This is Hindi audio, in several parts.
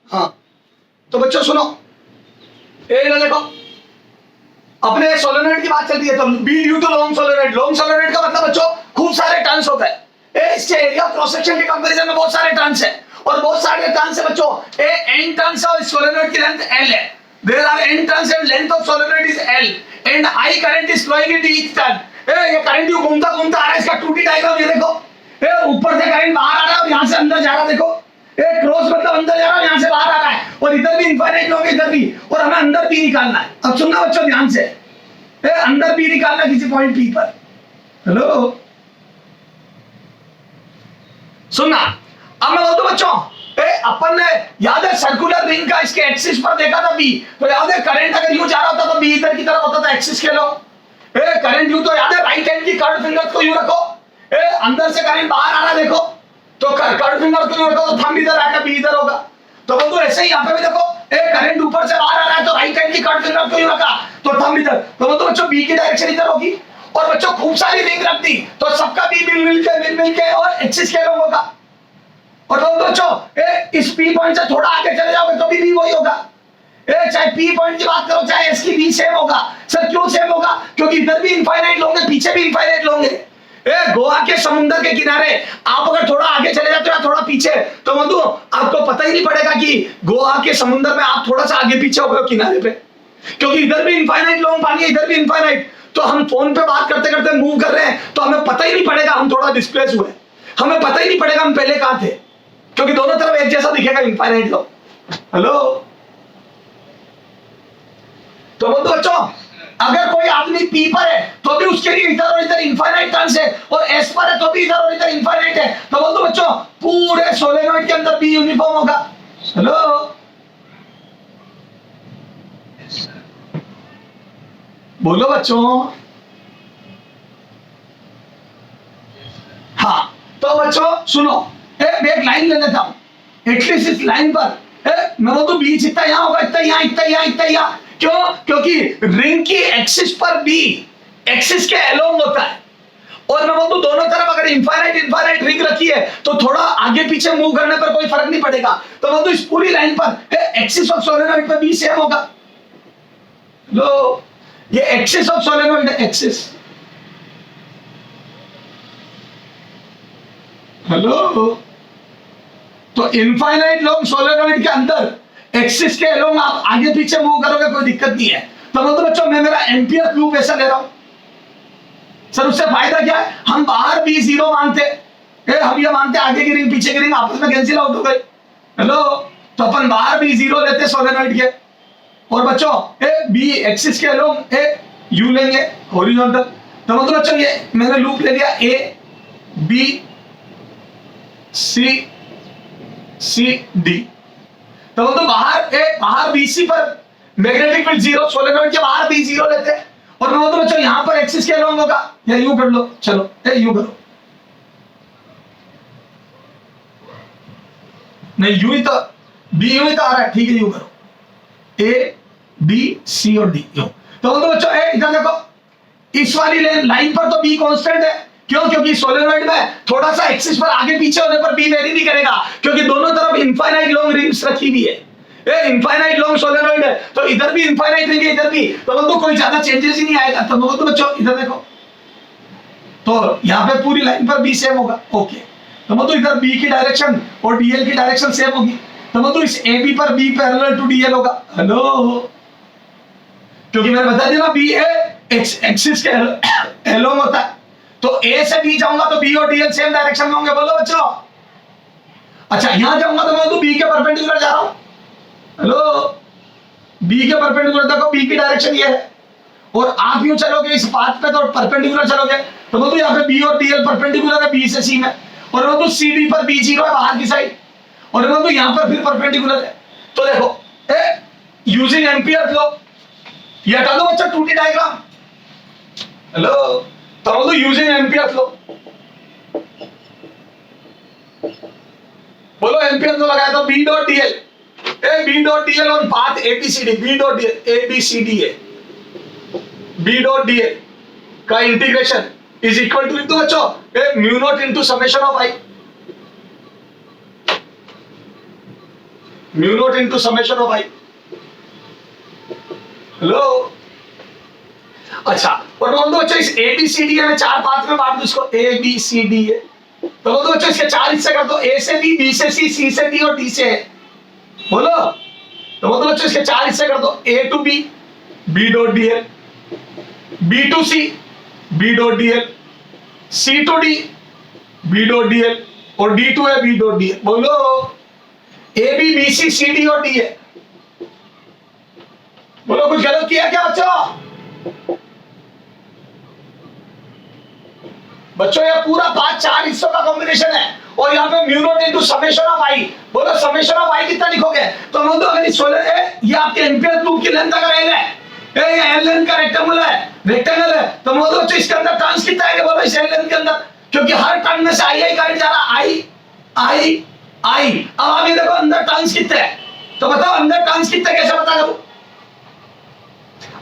हाँ, तो बच्चों सुनो, ये देखो अपने सोलेनोइड की बात चल रही है, तो B due to long solenoid. Long solenoid का मतलब बच्चों खूब सारे टर्न्स होते हैं। इसके एरिया क्रॉस सेक्शन के कंपैरिजन में बहुत सारे टर्न्स है, और बहुत सारे टर्न्स है बच्चों। ए एन टर्न्स और सोलेनोइड की लेंथ एल है। There are N turns and length of solenoid is L and I current is flowing into each turn. ये करंट यू घूमता घूमता आ रहा है, इसका 2D डायग्राम ये देखो। ऊपर से करंट बाहर आ रहा है और यहां से अंदर जा रहा है, देखो क्रॉस मतलब अंदर जा रहा है, यहां से बाहर आ रहा है, और इधर भी इनफाइनाइट लोग इधर भी, और हमें अंदर भी निकालना है। अब सुनना बच्चों ध्यान से, अंदर भी निकालना किसी पॉइंट पी पर। हेलो सुनना, अब मैं बोलता हूं बच्चों, अपन ने याद है सर्कुलर रिंग का इसके एक्सिस पर देखा था बी, तो याद है करंट अगर यूं जा रहा होता तो बी इधर की तरफ होता था एक्सिस के लो। करंट यूं, तो याद है राइट हैंड की कर्व फिंगर को यूं रखो, अंदर से करंट बाहर आ रहा देखो, तो कर्व फिंगर को यूं रखो तो थंब इधर आएगा, बी इधर होगा। तो बंधु ऐसे ही यहां पे भी देखो, करंट ऊपर से बाहर आ रहा है तो राइट हैंड की कर्व फिंगर को यूं रखा तो थंब इधर, तो बंधु बच्चों बी की डायरेक्शन इधर होगी। और बच्चों खूब सारी रिंग रख दी तो सबका बी मिल के और एक्सिस के लोग होगा। और बच्चों इस पी पॉइंट से थोड़ा आगे चले जाओगे तो भी वही होगा। चाहे पी पॉइंट की बात करो चाहे एस की, बी सेम होगा। सर क्यों सेम होगा? क्योंकि इधर भी इनफाइनाइट लोग हैं, पीछे भी इनफाइनाइट लोग हैं। गोवा के समुद्र के किनारे आप अगर थोड़ा आगे चले जाते हो या थोड़ा पीछे, तो बंधु आपको पता ही नहीं पड़ेगा कि गोवा के समुद्र में आप थोड़ा सा आगे पीछे हो गए किनारे पे, क्योंकि इधर भी इनफाइनाइट लोग पानी है, इधर भी इनफाइनाइट। तो हम फोन पे बात करते करते मूव कर रहे हैं तो हमें पता ही नहीं पड़ेगा हम थोड़ा डिस्प्लेस हुए, हमें पता ही नहीं पड़ेगा हम पहले कहां थे, क्योंकि दोनों तरफ एक जैसा दिखेगा इनफाइनाइट लोग। हेलो, तो बंधु बच्चों अगर कोई आदमी पी पर है तो भी उसके लिए इधर और इधर इनफाइनाइट टर्न्स है, और एस पर है तो भी इधर और इधर इनफाइनाइट है। तो बंधु बच्चों पूरे सोलेनोइड के अंदर बी यूनिफॉर्म होगा। हेलो बोलो बच्चों। हाँ, तो बच्चों सुनो, एक लाइन ले लेता हूं, एटलीस्ट इस लाइन पर मैं बोलूं तो बीच इतना यहां होगा, इतना यहां, इतना यहां, इतना यहां। क्यों? क्योंकि रिंग की एक्सिस पर बी एक्सिस के अलोंग होता है, और मैं बोलूं दोनों तरफ अगर इनफाइनाइट रिंग रखी है तो थोड़ा आगे पीछे मूव करने पर कोई फर्क नहीं पड़ेगा। तो बोलूं इस पूरी लाइन पर एक्सिस ऑफ सोलेनोइड पर बी सेम होगा। लो ये एक्सिस ऑफ सोलेनोइड है, एक्सिस। हेलो, तो इनफाइनाइट लोग सोलेनोइड के अंदर एक्सिस के अलोंग आप आगे पीछे मूव करोगे कोई दिक्कत नहीं है। तो बच्चों मैं मेरा एम्पियर लूप ऐसा ले रहा हूं, सर उससे फायदा क्या है? हम बाहर भी जीरो मानते, हम ये मानते आगे की रिंग पीछे की रिंग आपस में कैंसिल आउट हो गई। हेलो, तो अपन बाहर भी जीरो लेते सोलेनोइड के, और बच्चों बी एक्सिस के अलोंग यू लेंगे हॉरिजॉन्टल। तो बच्चों ये मैंने लूप ले लिया, A B C C D. तो बाहर बीसी पर मैग्नेटिक फील्ड जीरो, सोलेनोइड के बाहर बी जीरो लेते हैं, और मैं बोलता बच्चों यहां पर एक्सिस के अलोंग होगा, या यू कर लो, चलो यू करो, नहीं यू ही तो, बी यू ही तो आ रहा है, ठीक है यू करो, ए बी सी और डी यू। तो बोलते बच्चों इधर देखो, इस वाली लाइन पर तो बी कांस्टेंट है। क्यों? क्योंकि सोलेनोइड में थोड़ा सा एक्सिस पर आगे पीछे होने पर बी वेरी नहीं करेगा, क्योंकि दोनों तरफ इनफाइनाइट लॉन्ग रिंग्स रखी हुई है। इनफाइनाइट लॉन्ग सोलेनोइड है तो इधर भी इनफाइनाइट रिंग है, इधर भी, तो बंधु कोई ज्यादा चेंजेस ही नहीं आएगा। तो बोलते बच्चों इधर देखो, तो यहाँ पे पूरी लाइन पर बी सेम होगा। ओके, तो बंधु इधर बी की डायरेक्शन और डीएल की डायरेक्शन सेम होगी, तो बंधु इस ए बी पर बी पैरेलल टू डीएल होगा। हेलो, क्योंकि मैंने बता दिया ना बी एक्सिस के अलोंग होता है, तो ए से बी जाऊंगा तो बी और डीएल सेम डायरेक्शन में होंगे। बोलो बच्चों। अच्छा यहां जाऊंगा तो मैं तो बी के परपेंडिकुलर जा रहा हूं। हेलो, बी के परपेंडिकुलर देखो, बी की डायरेक्शन ये है, और आप यूं चलोगे इस पाथ पे तो परपेंडिकुलर चलोगे, तो बोलो यहां पे बी और डीएल परपेंडिकुलर है बी से सी में, और बोलो सी डी पर बी जीरो है बाहर की साइड, और बोलो यहां पर फिर परपेंडिकुलर है। तो देखो यूजिंग एम्पियर लॉ, ये हटा दो बच्चा 2D डायग्राम। हेलो, तो बोलो यूजिंग एम्पियर लॉ, बोलो एम्पियर लॉ लगाया तो B dot DL, B dot DL on path ABCD, B dot DL ABCD है, बी डॉट डीएल का integration is equal to into बच्चों mu naught into summation of I, mu naught into summation of I. Hello, अच्छा, और बोल दो बच्चों इस ए बी सी डी है, मैं चार पार्ट में बांट दूं इसको, ए बी सी डी है, तो बोल दो बच्चों इसके चार हिस्से कर दो, ए से बी से सी से डी और डी से है। बोलो, तो बोल दो बच्चों इसके चार हिस्से कर दो, A to B dot D L, B to C B dot D L, C to D B dot D L और डी टू है बी डॉट डी एल। बोलो, A B B C D और डी है। बोलो, कुछ गलत किया क्या बच्चों? बच्चों ये पूरा पांच चार हिस्सों का कॉम्बिनेशन है और यहाँ पे mu naught into summation of I. बोलो समेशन ऑफ आई कितना लिखोगे? तो बोल दो अगर ये आपके एम्पियर लूप की लेंथ अगर एल है, ये एल लेंथ का रेक्टेंगल है, तो बोल दो इसके अंदर टर्न्स कितना है? बोलो इस एल लेंथ के अंदर, क्योंकि हर टर्न में से आई करंट जा रहा, आई। अब आप ये देखो अंदर टर्न्स कितने हैं, तो बताओ अंदर टर्न्स कितने, कैसे पता करूं?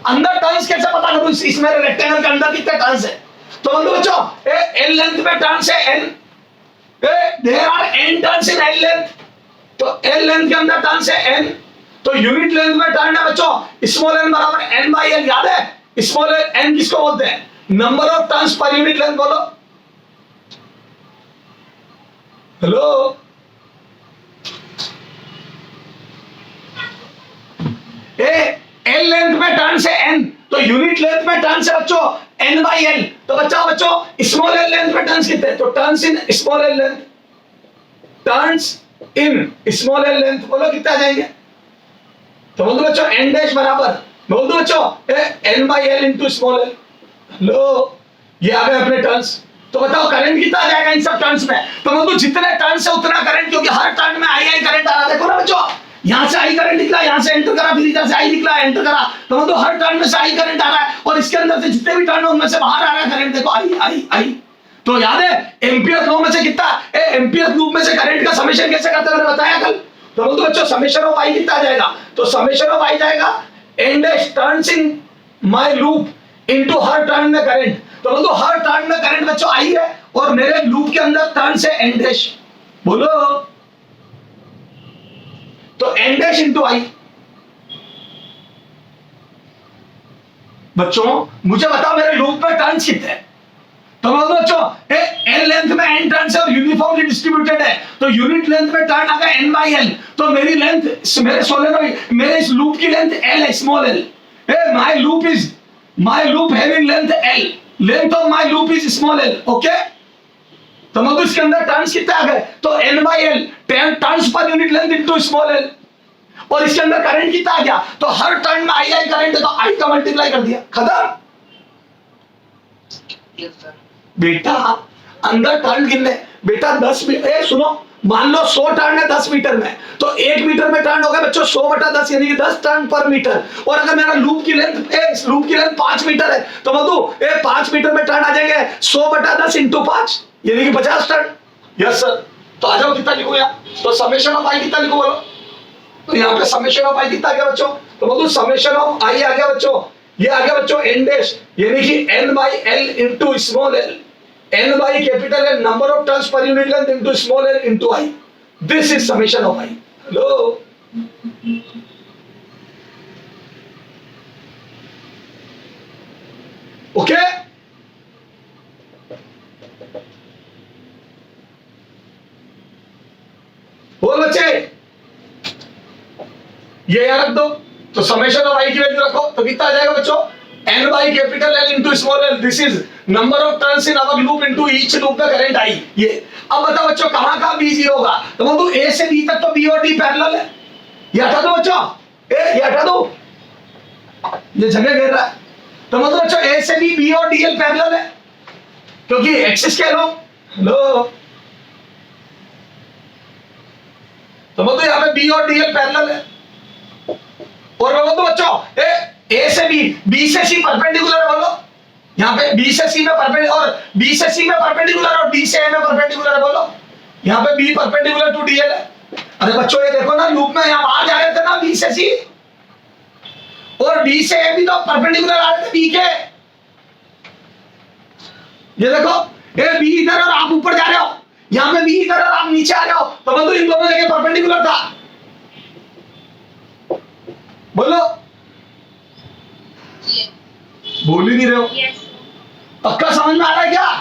अंदर टर्न्स कैसे पता करूं? इस मेरे रेक्टेंगल के अंदर कितने टर्न्स है? तो बोलो बच्चों एल लेंथ में टर्न्स है N, there are N turns in L length, तो एल लेंथ के अंदर टर्न्स है एन, तो यूनिट लेंथ में टर्न है बच्चों स्मॉल एन बराबर एन बाई एल। याद है स्मॉल एन किसको बोलते हैं? Number of turns per unit length. बोलो हेलो, एल लेंथ में टर्न से एन, तो यूनिट लेंथ में टर्न से बच्चों एन बाई एल, तो बच्चों स्मॉल एल लेंथ में टर्न्स कितने? तो turns in small L length, turns in small L length, बोलो कितना आ जाएंगे? तो बोल दो बच्चों एन डैश बराबर, बोल दो बच्चों n by L into small l. लो, ये आ गए अपने टर्न्स। तो बताओ करंट कितना आ जाएगा इन सब टर्न्स में? तो बोल दो जितने टर्न्स है उतना करंट, क्योंकि हर टर्न में आई करंट आ रहा। देखो ना बच्चों, यहां से आई करंट निकला, यहां से एंटर करा, फिर इधर से आई निकला, एंटर करा, तो मतलब हर टर्न में से आई करंट आ रहा है और इसके अंदर से जितने भी टर्न है उनमें से बाहर आ रहा है करंट। देखो आई। तो याद है एम्पियर लॉ में से कितना, एम्पियर लूप में से करंट का समेशन कैसे करते हैं मैंने बताया कल। तो बोलो बच्चों समेशन ऑफ आई कितना आ जाएगा? तो समेशन ऑफ आई जाएगा N dash turns in my loop into हर टर्न में करंट। तो बोलो हर टर्न में करंट बच्चों आई है और मेरे लूप के अंदर टर्न से एन डैश। बोलो, तो एन डैश इंटू आई। बच्चों मुझे बताओ मेरे लूप में टर्न्स कितने हैं? तो बोलो बच्चों एन लेंथ में एन टर्न्स है और यूनिफॉर्मली डिस्ट्रीब्यूटेड है, तो यूनिट लेंथ में टर्न आ गया एन बाई एल, तो मेरी लेंथ मेरे सोलेनॉइड मेरे इस लूप की लेंथ एल है, small L. My loop having length L, length of my loop is small L. Okay, तो मतलब इसके अंदर टर्न्स कितने आ गए? तो N by L turns per unit length into small L, और इसके अंदर करंट कितना आ गया? तो हर टर्न में आई करंट है, तो आई का मल्टीप्लाई कर दिया, खत्म। बेटा अंदर टर्न कितने? बेटा 10 मीटर। सुनो, मान लो 100 टर्न है 10 मीटर में, तो 1 मीटर में टर्न हो गया बच्चों 100/10 यानी कि 10 टर्न पर मीटर। और अगर मेरा लूप की लेंथ 5 मीटर है, तो मतलब 5 मीटर में टर्न आ जाएंगे 100/10 इंटू 5 यानी कि 50 टर्न। Yes sir. तो आ जाओ कितना लिखो यहाँ? तो समेशन ऑफ आई कितना लिखो बोलो? तो यहाँ पे समेशन ऑफ आई कितना आ गया बच्चों? तो बोलो समेशन ऑफ आई आ गया बच्चों, ये आ गया बच्चों एन डैश यानी कि N by L into small L, N by capital L number of turns per unit length into small L into I. This is summation of I. Hello, okay, बोल बच्चे ये याद रख दो। तो समेशन ऑफ आई की वैल्यू रखो तो कितना आ जाएगा बच्चों? n by capital L into small L, this is number of turns in our loop into each loop का करंट आई। ये अब बताओ बच्चों कहां कहां बी जीरो होगा? तो बोलो ए से बी तक तो बी और डी पैरेलल है, ये हटा दो बच्चों, ये हटा दो, ये जगह घेर रहा है। तो मतलब बच्चों ए से बी और डी एल पैरेलल है क्योंकि एक्सिस कह लो। हेलो, तो मतलब यहाँ पे बी और डी एल पैरेलल है, और बोलो तो बच्चों ए से बी से सी परपेंडिकुलर है। बोलो यहाँ पे बी से सी में परपेंडिकुलर, और बी से सी में परपेंडिकुलर और डी से ए में परपेंडिकुलर है। बोलो यहाँ पे B perpendicular to D L है। अरे बच्चों ये देखो ना लूप में यहाँ बाहर जा रहे थे ना बी से सी, और डी से ए भी तो परपेंडिकुलर आ रहे थे बी के। ये देखो ये बी इधर और आप ऊपर जा रहे हो, यहाँ पे बी इधर और आप नीचे आ रहे हो, तो मतलब इन दोनों जगह परपेंडिकुलर था। बोलो, बोल ही नहीं रहे हो। पक्का समझ में आ रहा है क्या?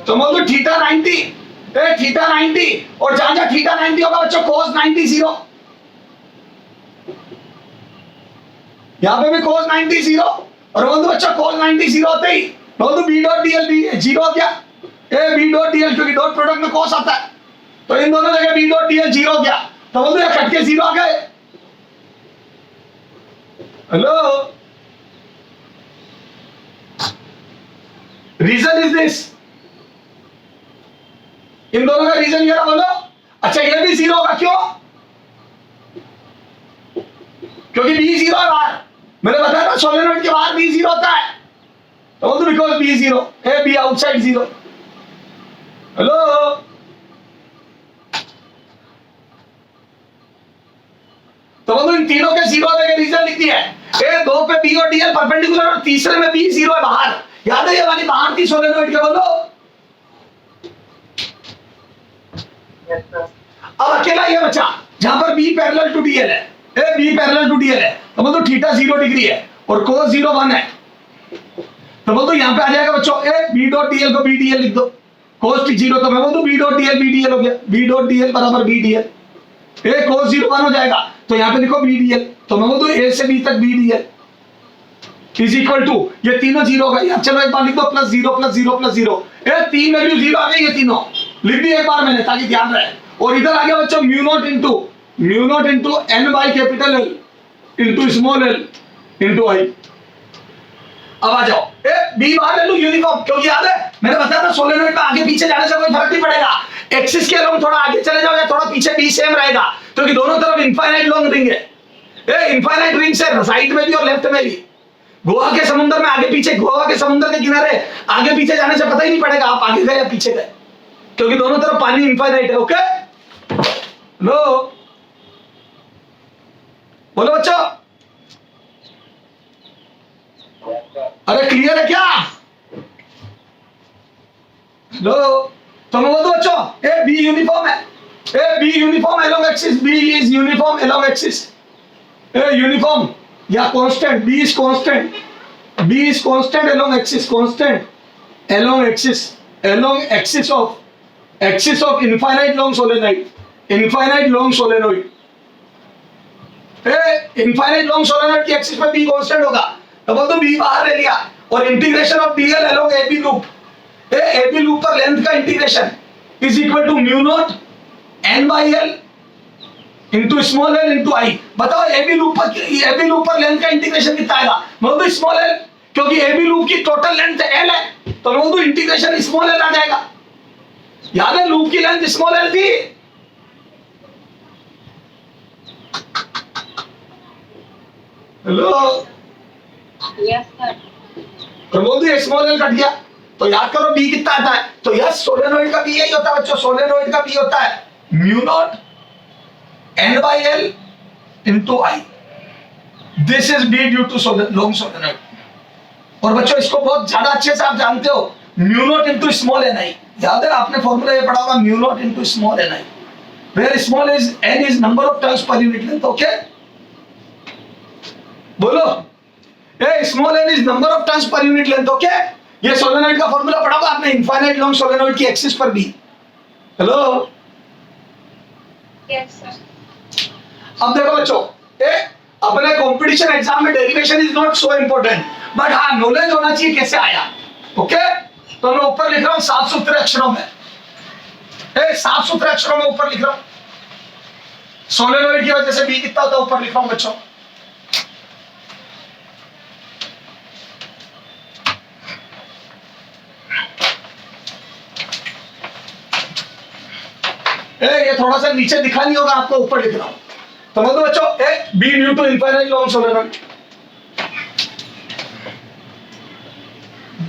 तो बोलो थीटा 90, थीटा 90, और जहां जहां थीटा 90 होगा बच्चों cos 90 0, यहां पे भी cos 90 0, और बोल दो बच्चों cos 90 0 होते ही बोल दो b डॉट dl भी जीरो हो गया, b डॉट dl, क्योंकि डॉट प्रोडक्ट में cos आता है, तो इन दोनों जगह b डॉट dl जीरो हो गया, तो बोल दो ये कट के जीरो आ गए। हेलो, रीजन इज दिस, इन दोनों का रीजन ये ना, बोलो। अच्छा ये भी जीरो होगा, क्यों? क्योंकि बी जीरो है बाहर, मैंने बताया ना सोलेनोइड के बाहर बी जीरो होता है, तो बोल दो because B zero, A B outside zero. Hello, तो बोलो इन तीनों के जीरो होने के रीजन लिख दिया है, ए दो पे बी और डीएल परपेंडिकुलर, और तीसरे में बी जीरो है बाहर, याद है ये वाली बाहर थी सोलेनोइड के, बोलो। अब अकेला ये बचा जहां पर बी पैरेलल टू डीएल है, A B parallel to DL है, तो बोल दो थीटा 0 डिग्री है और cos 0 1 है, तो बोल दो यहां पे आ जाएगा बच्चों, ए बी डॉट डीएल को बी डीएल लिख दो, cos 0, तो मैं बोल दूं B dot DL B DL हो गया, बी डॉट डीएल बराबर बी डीएल, ए cos 0 1 हो जाएगा, तो यहां पे लिखो बी डीएल, तो मैं बोल दूं ए से बी तक B DL is equal to, ये तीनों जीरो का, अब चलो एक बार लिख दो प्लस 0 प्लस 0 प्लस 0, ए तीन वैल्यू जीरो आ गई, ये तीनों लिख दी एक बार मैंने ताकि ध्यान रहे, और इधर आ गया बच्चों mu naught into N by capital L into small L into I. अब आ जाओ, ए बी बाहर ले लो यूनिफॉर्म, क्योंकि याद है मैंने बताया था सोलेनोइड में आगे पीछे जाने से कोई फर्क नहीं पड़ेगा, एक्सिस के अलोंग थोड़ा आगे चले जाओ या थोड़ा पीछे बी सेम रहेगा, क्योंकि दोनों तरफ इनफाइनाइट लॉन्ग रिंग है, ए इनफाइनाइट रिंग से राइट में भी और लेफ्ट में भी, गोवा के समुद्र में आगे पीछे, गोवा के समुद्र के किनारे आगे पीछे जाने से पता ही नहीं पड़ेगा आप आगे गए या पीछे गए, क्योंकि दोनों तरफ पानी इनफाइनाइट है। ओके, लो बोलो बच्चों, अरे क्लियर है क्या? लो, तो मैं बोल दो बच्चों, ए बी यूनिफॉर्म है, A B uniform along axis, B is uniform along axis, A uniform या constant, B is constant, B is constant along axis, constant along axis of infinite long solenoid, infinite long solenoid, infinite long solenoid की एक्सिस पे बी कांस्टेंट होगा, तो बोल दो बी बाहर ले लिया, और integration of dl along AB loop, AB loop पर लेंथ का integration is equal to mu naught N by L into small L into I. बताओ एबी लूप पर लेंथ का इंटीग्रेशन कितना आएगा? बोल दो स्मॉल एल, क्योंकि एबी लूप की टोटल लेंथ एल है, तो बोल दो इंटीग्रेशन स्मॉल एल आ जाएगा, याद है लूप की लेंथ स्मॉल एल थी। हेलो, यस सर, तो बोल दो स्मॉल एल कट गया, तो याद करो बी कितना आता है, तो यस सोलेनोइड का बी यही होता है बच्चों, सोलेनोइड का बी होता है mu naught N by L into I, this is B due to long solenoid. और बच्चों इसको बहुत ज्यादा अच्छे से आप जानते हो, mu naught into small N i, याद है आपने फॉर्मूला ये पढ़ा होगा, mu naught into small N i, where small is n is number of turns per unit length. Okay, बोलो, a small n is number of turns per unit length. Okay, ये सोलेनोइड का फॉर्मूला पढ़ा होगा आपने, इनफाइनाइट लॉन्ग सोलेनोइड की एक्सिस पर बी। हेलो, यस सर, अब देखो बच्चों, अपने कंपटीशन एग्जाम में derivation is not so important, but हाँ नॉलेज होना चाहिए कैसे आया। ओके, तो मैं ऊपर लिख रहा हूं साफ सुथरे अक्षरों में, साफ सुथरे अक्षरों में ऊपर लिख रहा हूं, सोलेनोइड की वजह से बी कितना होता है ऊपर लिख रहा हूं बच्चों। ये थोड़ा सा नीचे दिखा नहीं होगा आपको, ऊपर लिख रहा हूं, तो बोलो बच्चों B due to infinite long solenoid,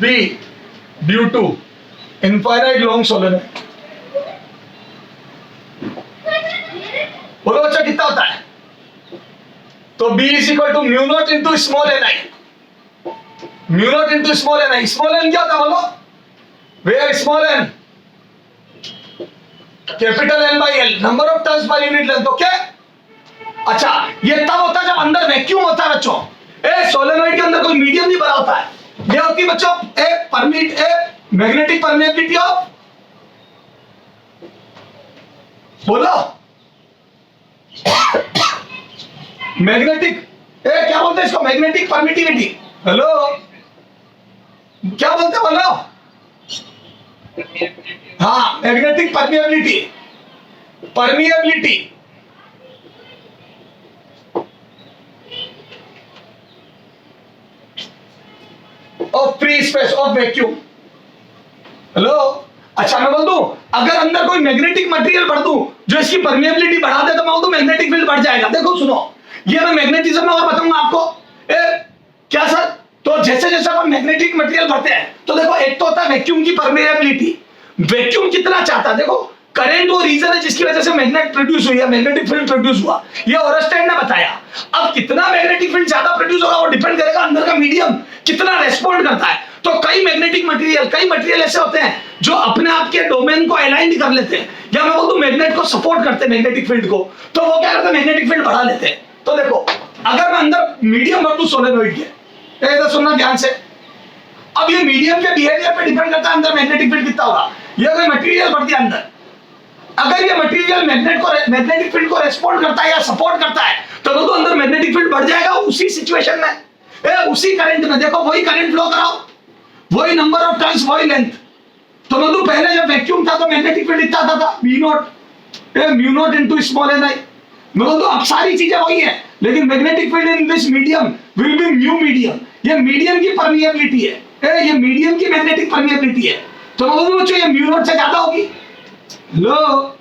B due to infinite long solenoid. बोलो बच्चों कितना होता है, तो B is equal to mu naught into small N I, mu naught into small N I. Small N क्या होता है बोलो, where small N, capital N by L, number of turns per unit length. Okay, अच्छा ये तब होता है जब अंदर वैक्यूम होता है बच्चों। ए सोलेनोइड के अंदर कोई मीडियम नहीं भरा होता है, ये होती है बच्चों मैग्नेटिक परमिएबिलिटी ऑफ, बोलो मैग्नेटिक, क्या बोलते हैं इसको, मैग्नेटिक परमिटिविटी। हेलो, क्या बोलते हैं बोलो? हाँ, magnetic permeability, permeability of free space of vacuum. Hello, अच्छा मैं बोल दूं, अगर अंदर कोई मैग्नेटिक मटेरियल भर दूं जो इसकी परमिएबिलिटी बढ़ा दे तो मैं बोल दूं मैग्नेटिक फील्ड बढ़ जाएगा। देखो सुनो, ये मैं मैग्नेटिज्म में और बताऊंगा आपको। क्या सर? तो जैसे जैसे अपन मैग्नेटिक मटेरियल भरते हैं तो देखो, एक तो होता है वैक्यूम की परमिएबिलिटी, वैक्यूम कितना चाहता है। देखो करंट वो रीजन है जिसकी वजह से मैग्नेट प्रोड्यूस हुई है, मैग्नेटिक फील्ड प्रोड्यूस हुआ, ये ओरस्टेड ने बताया। अब कितना मैग्नेटिक फील्ड ज्यादा प्रोड्यूस होगा वो डिपेंड करेगा अंदर का मीडियम कितना रेस्पॉन्ड करता है। तो कई मैग्नेटिक मटेरियल, कई मटेरियल ऐसे होते हैं जो अपने आप के डोमेन को अलाइन कर लेते हैं, या मैं बोल दूं मैग्नेट को सपोर्ट करते हैं, मैग्नेटिक फील्ड को, तो वो क्या करते हैं, मैग्नेटिक फील्ड बढ़ा लेते हैं। तो देखो, अगर मैं अंदर मीडियम भर दूं सोलेनोइड के, इधर सुनना ध्यान से, अब ये मीडियम के बिहेवियर पे डिपेंड करता है अंदर मैग्नेटिक फील्ड कितना होगा। ये कोई मटेरियल भर दिया अंदर, अगर ये मटेरियल मैग्नेटिक फील्ड को रेस्पॉन्ड करता है या सपोर्ट करता है तो वो तो अंदर मैग्नेटिक फील्ड बढ़ जाएगा उसी सिचुएशन में, उसी करंट में। देखो वही करंट फ्लो कराओ, वही नंबर ऑफ टर्न्स, वही लेंथ। तो मैं तो पहले जब वैक्यूम था तो मैग्नेटिक फील्ड इतना था mu naught into small N i. मैं तो अब सारी चीजें वही है, लेकिन magnetic field in this medium will be mu medium. ये मीडियम की परमिएबिलिटी है, ये मीडियम की मैग्नेटिक परमिएबिलिटी है। तो मैं बोलूं बच्चों ये म्यू नॉट से ज्यादा होगी। लो,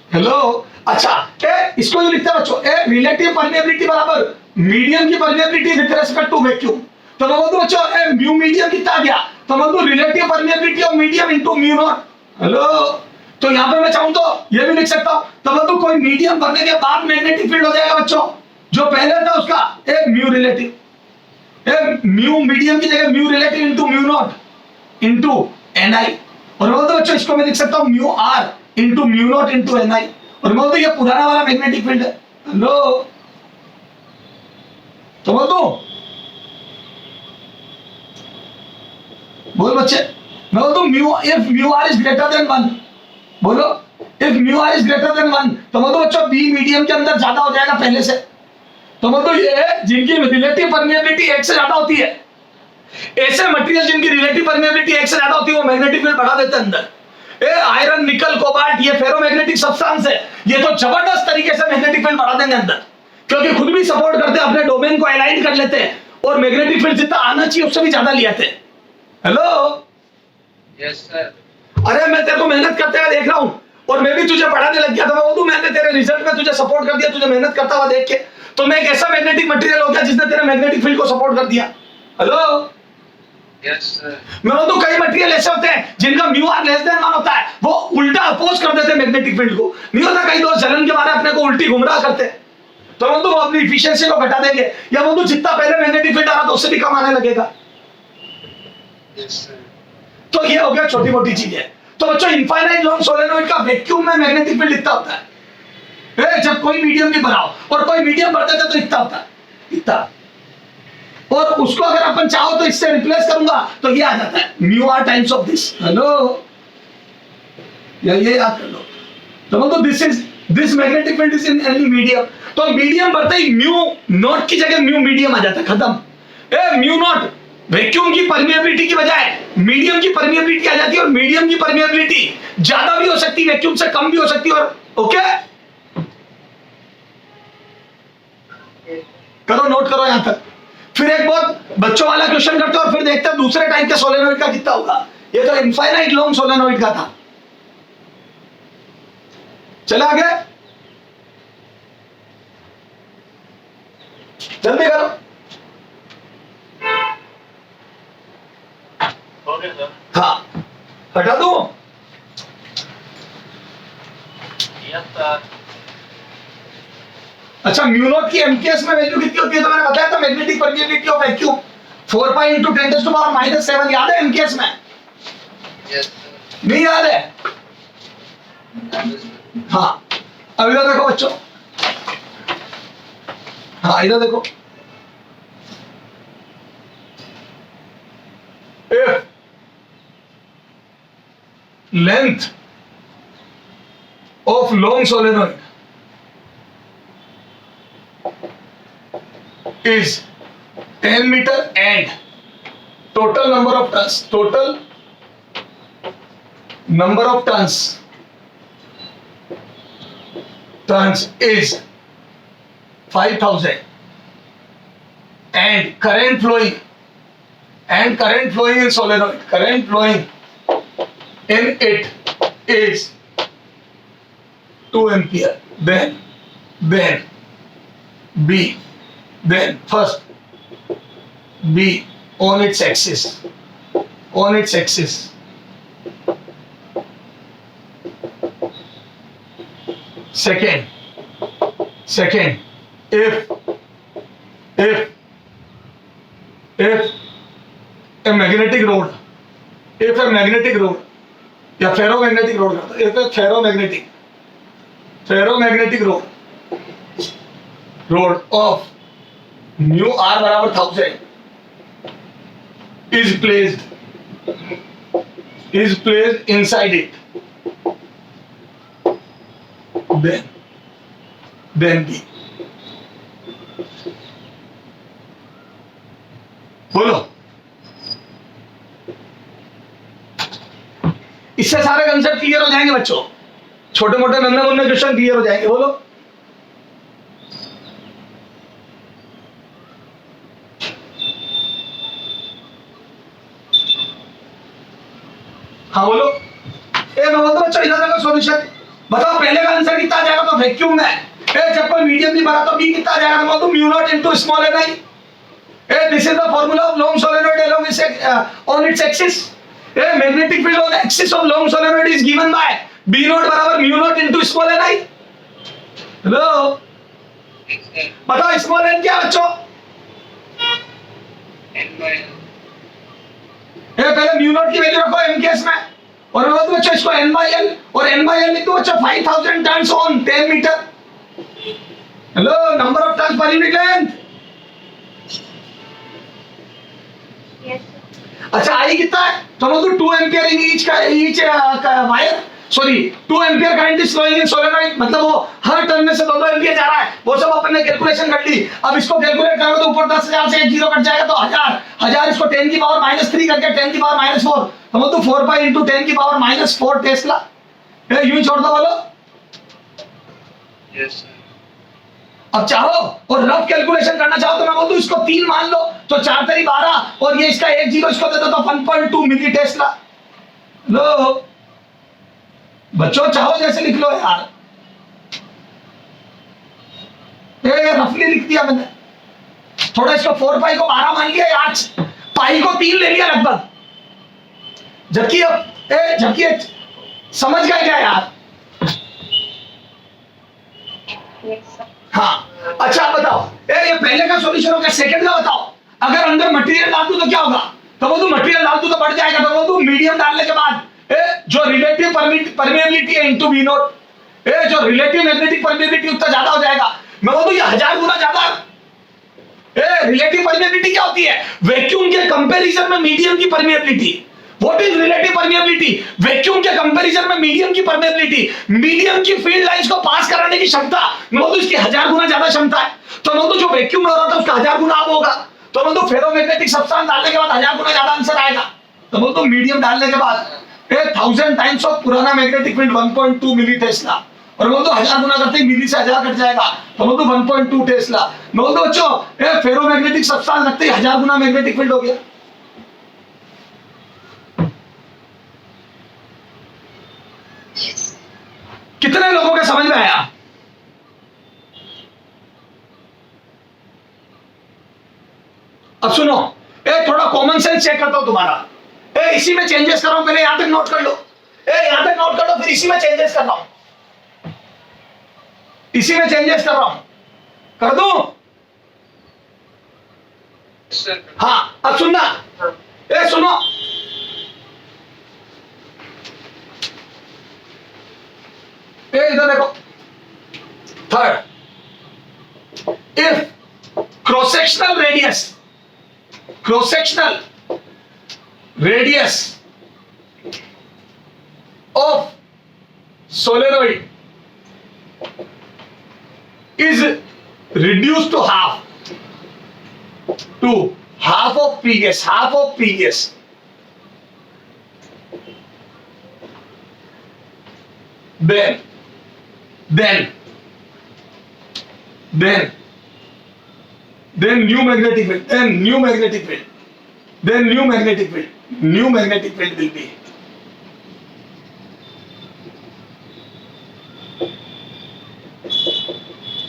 हेलो, अच्छा इसको जो लिखता है बच्चों, रिलेटिव परमिएबिलिटी बराबर मीडियम की permeability with respect to vacuum. तो मैं बोलूं बच्चों म्यू मीडियम कितना आ गया, तो मैं बोलूं relative permeability of medium into mu not. Hello, तो यहां पे मैं चाहूं तो ये भी लिख सकता हूं, तो मैं तो कोई मीडियम भरने के बाद मैग्नेटिक फील्ड हो जाएगा बच्चों, जो पहले था उसका म्यू रिलेटिव, म्यू मीडियम की जगह mu relative into mu naught into NI. और मैं बोलता बच्चों इसको मैं लिख सकता हूं mu R into mu naught into NI. और मैं बोलता ये पुराना वाला मैग्नेटिक फील्ड है। हेलो, तो बोल दो, बोल बच्चे, मैं बोलता हूं mu, if mu R is greater than 1, बोलो if mu R is greater than 1, तो मैं तो बच्चों बी मीडियम के अंदर ज्यादा हो जाएगा पहले से। तो मतलब ये जिनकी रिलेटिव परमिएबिलिटी 1 से ज्यादा होती है, ऐसे मटेरियल जिनकी रिलेटिव परमिएबिलिटी 1 से ज्यादा होती है वो मैग्नेटिक फील्ड बढ़ा देते हैं अंदर। आयरन, निकल, कोबाल्ट, ये फेरोमैग्नेटिक सब्सटेंस है, ये तो जबरदस्त तरीके से मैग्नेटिक फील्ड बढ़ा देंगे अंदर, क्योंकि खुद भी सपोर्ट करते हैं, अपने डोमेन को अलाइन कर लेते हैं और मैग्नेटिक फील्ड जितना आना चाहिए उससे भी ज्यादा ले आते हैं। Hello, yes sir. अरे मैं तेरे को मेहनत करते हुए देख रहा हूं और मैं भी तुझे पढ़ाने लग गया, तो मैं बोलूं मैंने तेरे रिजल्ट में तुझे सपोर्ट कर दिया, तुझे मेहनत करता हुआ देख के, तो मैं एक ऐसा मैग्नेटिक मटेरियल हो गया जिसने तेरे मैग्नेटिक फील्ड को सपोर्ट कर दिया। Hello, yes sir. मैं बोलूं कई मटेरियल ऐसे होते हैं जिनका म्यू आर लेस देन 1 होता है, वो उल्टा अपोज कर देते हैं मैग्नेटिक फील्ड को। नहीं होता कई दोस्त जलन के मारे अपने को उल्टी गुमराह करते हैं, तो मैं वो अपनी एफिशिएंसी को घटा देंगे, या वो जितना पहले मैग्नेटिक फील्ड आ रहा था उससे भी कम आने लगेगा। Yes sir. तो ये हो गया छोटी मोटी चीजें। तो बच्चों इनफाइनाइट लॉन्ग सोलेनोइड का वैक्यूम में मैग्नेटिक फील्ड इतना होता है, जब कोई मीडियम भी बनाओ और कोई मीडियम बढ़ जाता है तो इतना होता है, इतना। और उसको अगर अपन चाहो तो इससे रिप्लेस करूंगा तो ये आ जाता है mu R times of this. Hello, ये याद कर लो। तो बोलो this magnetic field is in any medium, तो मीडियम बढ़ते ही म्यू नॉट की जगह म्यू मीडियम आ जाता है, खत्म। म्यू नॉट वैक्यूम की परमिएबिलिटी की बजाय मीडियम की परमिएबिलिटी आ जाती है, और मीडियम की परमिएबिलिटी ज्यादा भी हो सकती है, वैक्यूम से कम भी हो सकती है। और ओके, करो, नोट करो यहां तक। फिर एक बहुत बच्चों वाला क्वेश्चन करते हैं और फिर देखते हैं दूसरे टाइप के सोलेनोइड का कितना होगा। ये तो इनफाइनाइट लॉन्ग सोलेनोइड का था। चला आगे, जल्दी करो। Okay sir. हाँ, हटा दूं? Yes sir. अच्छा, म्यू नॉट की एमकेएस में वैल्यू कितनी होती है तो मैंने बताया था, magnetic permeability of vacuum 4 pi into 10⁻⁻⁷ याद है एमकेएस में? Yes, sir. नहीं याद है? हाँ, अब इधर देखो बच्चों, हाँ इधर देखो, if length of long solenoid is 10 meter and total number of tons is 5,000 and current flowing in solenoid, current flowing in it is 2 ampere, then first B on its axis, second, if a magnetic rod या ferromagnetic rod, if a ferromagnetic rod of mu r बराबर 1000 is placed inside it, then B. बोलो, इससे सारे कंसेप्ट क्लियर हो जाएंगे बच्चों, छोटे मोटे नन्हे मुन्ने क्वेश्चन क्लियर हो जाएंगे। बोलो, हाँ बोलो। मैं बोलता बच्चों इधर देखो सॉल्यूशन, बताओ पहले का आंसर कितना आ जाएगा? तो वैक्यूम में जब कोई मीडियम नहीं भरा तो बी कितना आ जाएगा? तो बोलता mu naught into small N I. This is the formula of long solenoid along its on its axis. Magnetic field on axis of long solenoid is given by B naught बराबर mu naught into small N i. Hello, बताओ स्मॉल एन क्या बच्चों? पहले म्यू नॉट की वैल्यू रखो एमकेएस में, और मैं बोलता बच्चों इसको n by l, और n by l लिख दो बच्चों 5000 turns on 10 metre. Hello, number of turns per unit length. Yes, sir. अच्छा, आई कितना है? तो मैं बोलता 2 ampere in each wire, sorry 2 ampere current is flowing in solenoid, मतलब वो हर टर्न में से 2 एम्पियर जा रहा है। वो सब अपन ने कैलकुलेशन कर ली। अब इसको कैलकुलेट करोगे तो ऊपर 10,000 से 1 जीरो कट जाएगा तो 1000 इसको 10 की पावर -3 करके 10 की पावर -4, तो वो तो 4 पाई इंटू 10 की पावर -4 टेस्ला। यूं ही छोड़ दो। बोलो, Yes, sir. अब चाहो और रफ कैलकुलेशन करना चाहो तो मैं बोलता हूं इसको 3 मान लो, तो 4 तेरी 12, और ये इसका 1 जीरो इसको दे दो तो 1.2 मिली टेस्ला। लो बच्चों, चाहो जैसे लिख लो यार, ये रफली लिख दिया मैंने। थोड़ा इसको 4 पाई को 12 मान लिया, आज पाई को 3 ले लिया लगभग, जबकि समझ गए क्या यार? Yes, sir. हाँ, अच्छा बताओ, ये पहले का सॉल्यूशन हो गया, सेकंड का बताओ। अगर अंदर मटेरियल डाल दूं तो क्या होगा? तो वो मटेरियल डाल दूं तो बढ़ जाएगा, तो वो मीडियम डालने के बाद जो रिलेटिव परमेबिलिटी है इनटू वी नॉट, जो रिलेटिव मैग्नेटिक परमेबिलिटी उतना ज्यादा हो जाएगा। मैं बोलूं ये 1000 गुना ज्यादा। रिलेटिव परमेबिलिटी क्या होती है? वैक्यूम के कंपैरिजन में मीडियम की permeability. What is relative permeability? Vacuum के कंपैरिजन में मीडियम की परमेबिलिटी, मीडियम की फील्ड लाइंस को पास कराने की क्षमता, मैं बोलूं इसकी 1000 गुना ज्यादा क्षमता है। तो मैं बोलूं जो वैक्यूम में हो रहा था उसका 1000 गुना अब होगा, तो मैं बोलूं फेरोमैग्नेटिक सब्सटेंस डालने के बाद 1000 गुना ज्यादा आंसर आएगा। तो मैं बोलूं मीडियम डालने के बाद 1000 टाइम्स ऑफ पुराना मैग्नेटिक फील्ड 1.2 मिली टेस्ला, और मैं बोलता 1000 गुना करते ही मिली से 1000 कट जाएगा, तो मैं बोलता 1.2 टेस्ला। मैं बोलता बच्चों फेरोमैग्नेटिक सब्सटेंस रखते ही 1000 गुना मैग्नेटिक फील्ड हो गया। कितने लोगों के समझ में आया? अब सुनो, थोड़ा कॉमन सेंस चेक करता हूं तुम्हारा। इसी में चेंजेस कर रहा हूं, पहले यहां तक नोट कर लो, यहां तक नोट कर लो, फिर इसी में चेंजेस कर रहा हूं, इसी में चेंजेस कर रहा हूं, कर दूं? Yes, sir. हाँ अब सुनना, ए सुनो, ए इधर देखो, third, if cross sectional radius of solenoid is reduced to half of previous, then new magnetic field will be.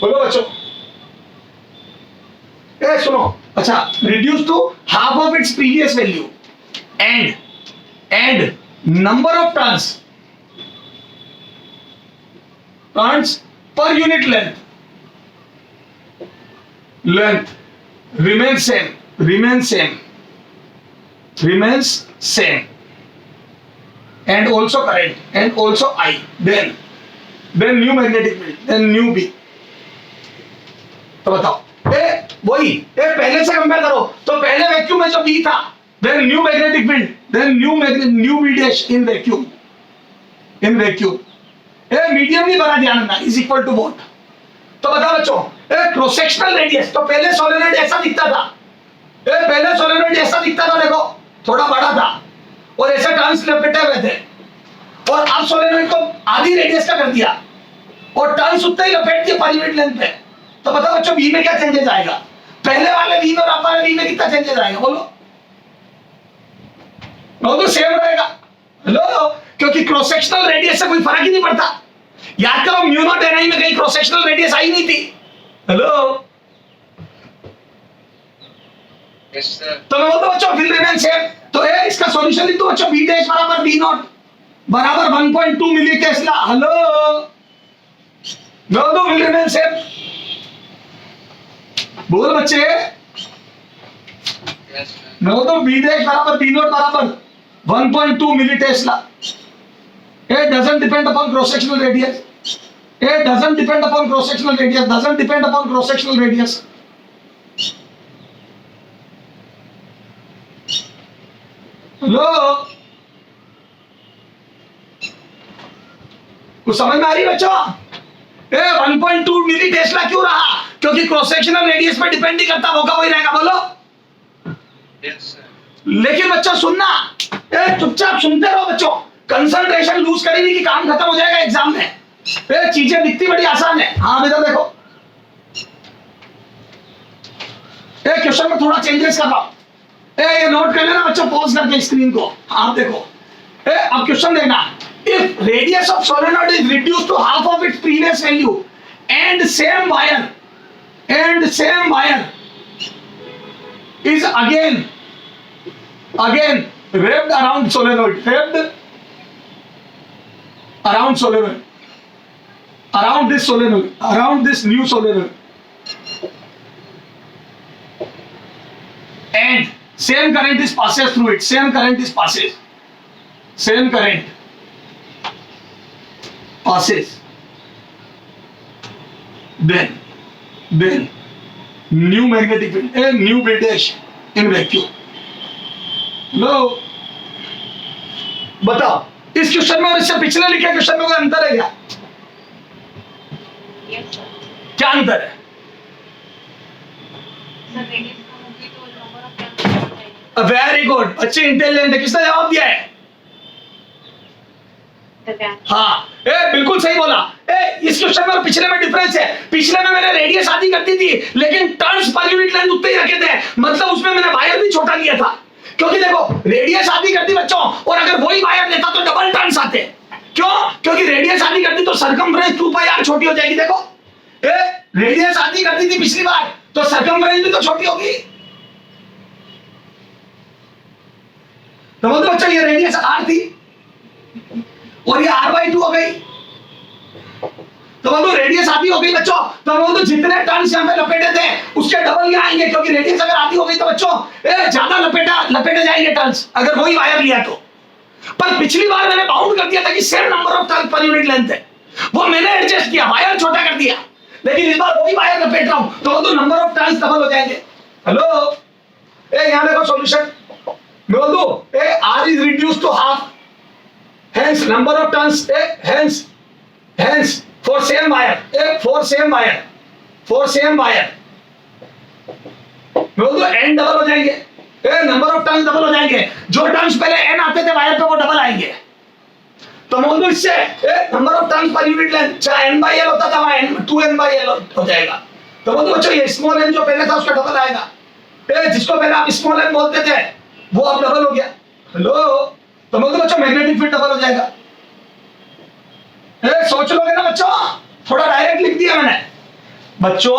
बोलो बच्चों, ए सुनो, अच्छा, reduce to half of its previous value and number of turns per unit length remains same and also current and also I, then new magnetic field, then new B. तो बताओ, ए वही, ए पहले से कंपेयर करो, तो पहले वैक्यूम में जो B था, then new magnetic field, then new B dash in vacuum, a medium नहीं बना ध्यान रखना, is equal to what? तो बताओ बच्चों, ए क्रॉस सेक्शनल रेडियस, तो पहले सोलेनॉइड ऐसा दिखता था, देखो थोड़ा बड़ा था और ऐसे टर्न्स लपेटे हुए थे, और अब सोलेनॉइड को आधी रेडियस का कर दिया और टर्न्स उतना ही लपेट दिया पर यूनिट लेंथ पे। तो बताओ बच्चों V में क्या चेंजेस आएगा, पहले वाले V में और अब वाले V में कितना चेंजेस आएगा, बोलो तो सेम रहेगा। हेलो, क्योंकि क्रॉस सेक्शनल रेडियस से कोई फर्क ही नहीं पड़ता। याद करो म्यू नॉट एन आई में कहीं क्रॉस सेक्शनल रेडियस आई नहीं थी। Hello, Yes, sir. तो मैं बोलता बच्चों विल रिमेन सेम। तो ए इसका सॉल्यूशन लिख दो बच्चों, V डैश बराबर V नॉट बराबर 1.2 मिली टेस्ला। हेलो, मैं बोलता विल रिमेन सेम। बोल बच्चे, Yes, sir. मैं बोलता V डैश बराबर V नॉट बराबर 1.2 मिली Tesla. It doesn't depend upon cross-sectional radius. It doesn't depend upon cross-sectional radius. Doesn't depend upon cross-sectional radius. Hello? कुछ समझ में आ रही है बच्चों? 1.2 मिली टेस्ला क्यों रहा? क्योंकि क्रॉस सेक्शनल रेडियस पे डिपेंड नहीं करता, वो का वही रहेगा। बोलो। Yes, sir. लेकिन बच्चों सुनना, चुपचाप सुनते रहो बच्चों, कंसंट्रेशन लूज करेंगे कि काम खत्म हो जाएगा एग्जाम में। चीजें दिखती बड़ी आसान है। हाँ बेटा देखो, क्वेश्चन में थोड़ा चेंजेस कर रहा हूं, ये नोट कर लेना बच्चों पॉज करके स्क्रीन को। आप देखो, अब क्वेश्चन देखना, if radius of solenoid is reduced to half of its previous value and same wire is again wrapped around solenoid, around this solenoid, around this new solenoid, and same current is passes through it, same current passes, then new magnetic field, a new B dash in vacuum. लो बताओ, इस क्वेश्चन में और इससे पिछले लिखे क्वेश्चन में कोई अंतर है क्या? Yes, sir. क्या अंतर है? Sir, radius कम होगी तो number of turns बढ़ जाएगी। वेरी गुड, बच्चे इंटेलिजेंट है। किसने जवाब दिया है? हाँ, बिल्कुल सही बोला। इस क्वेश्चन में और पिछले में डिफरेंस है। पिछले में मैंने रेडियस आधी कर दी थी, लेकिन टर्न्स पर यूनिट लेंथ उतने ही रखे थे, मतलब उसमें मैंने वायर भी छोटा लिया था। क्योंकि देखो रेडियस आधी कर दी बच्चों, और अगर वही वायर लेता तो डबल टर्न्स आते। क्यों? क्योंकि रेडियस आधी कर दी तो सरकमफ्रेंस 2πr छोटी हो जाएगी। देखो रेडियस आधी कर दी थी पिछली बार, तो सरकमफ्रेंस भी तो छोटी होगी। तो बोलते बच्चों ये रेडियस r थी और ये r/2 हो गई। तो बोलो रेडियस आधी हो गई बच्चों, तो बोलो तो जितने टर्न्स यहाँ पे लपेटे थे उसके डबल यहाँ आएंगे, क्योंकि रेडियस अगर आधी हो गई तो बच्चों ज्यादा लपेटे जाएंगे टर्न्स, अगर वही वायर लिया तो। पर पिछली बार मैंने बाउंड कर दिया था कि सेम नंबर ऑफ टर्न पर यूनिट लेंथ है, वो मैंने एडजस्ट किया, वायर छोटा कर दिया, लेकिन इस बार वही वायर लपेट रहा हूं, तो नंबर ऑफ टर्न्स डबल हो जाएंगे। हेलो, यहां देखो सॉल्यूशन, मैं बोल दूं r is reduced to half, hence number of turns hence for same wire मैं बोल दूं n डबल हो जाएंगे, नंबर ऑफ टर्न्स डबल हो जाएंगे, जो टर्न्स पहले n आते थे वायर पे वो डबल आएंगे। तो मैं बोल दूं इससे number of turns per unit length चाहे n/l होता था वहां 2n/l हो जाएगा। तो बोल दूं बच्चों ये स्मॉल n जो पहले था उसका डबल आएगा, जिसको पहले आप स्मॉल n बोलते थे वो अब डबल हो गया। हेलो, तो बोल दो बच्चों मैग्नेटिक फील्ड डबल हो जाएगा। सोच लोगे ना बच्चों, थोड़ा डायरेक्ट लिख दिया मैंने। बच्चों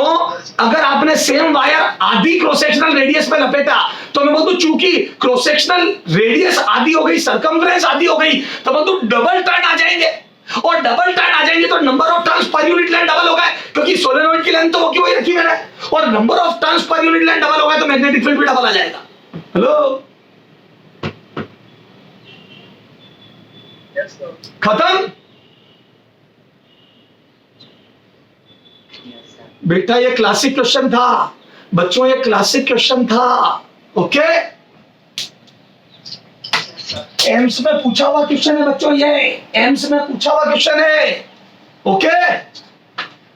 अगर आपने सेम वायर आधी क्रॉस सेक्शनल रेडियस में लपेटा, तो मैं बोलूं चूंकि क्रॉस सेक्शनल रेडियस आधी हो गई, सर्कमफ्रेंस आधी हो गई, तो बोलूं डबल टर्न आ जाएंगे, और डबल टर्न आ जाएंगे तो number of turns per unit length double होगा, क्योंकि सोलेनोइड की लेंथ तो वो की वही रखी मैंने, और number of turns per unit length double होगा तो मैग्नेटिक फील्ड भी डबल आ जाएगा। हेलो, खत्म बेटा, ये क्लासिक क्वेश्चन था बच्चों, ये क्लासिक क्वेश्चन था। ओके, एम्स में पूछा हुआ क्वेश्चन है बच्चों, ये एम्स में पूछा हुआ क्वेश्चन है। ओके,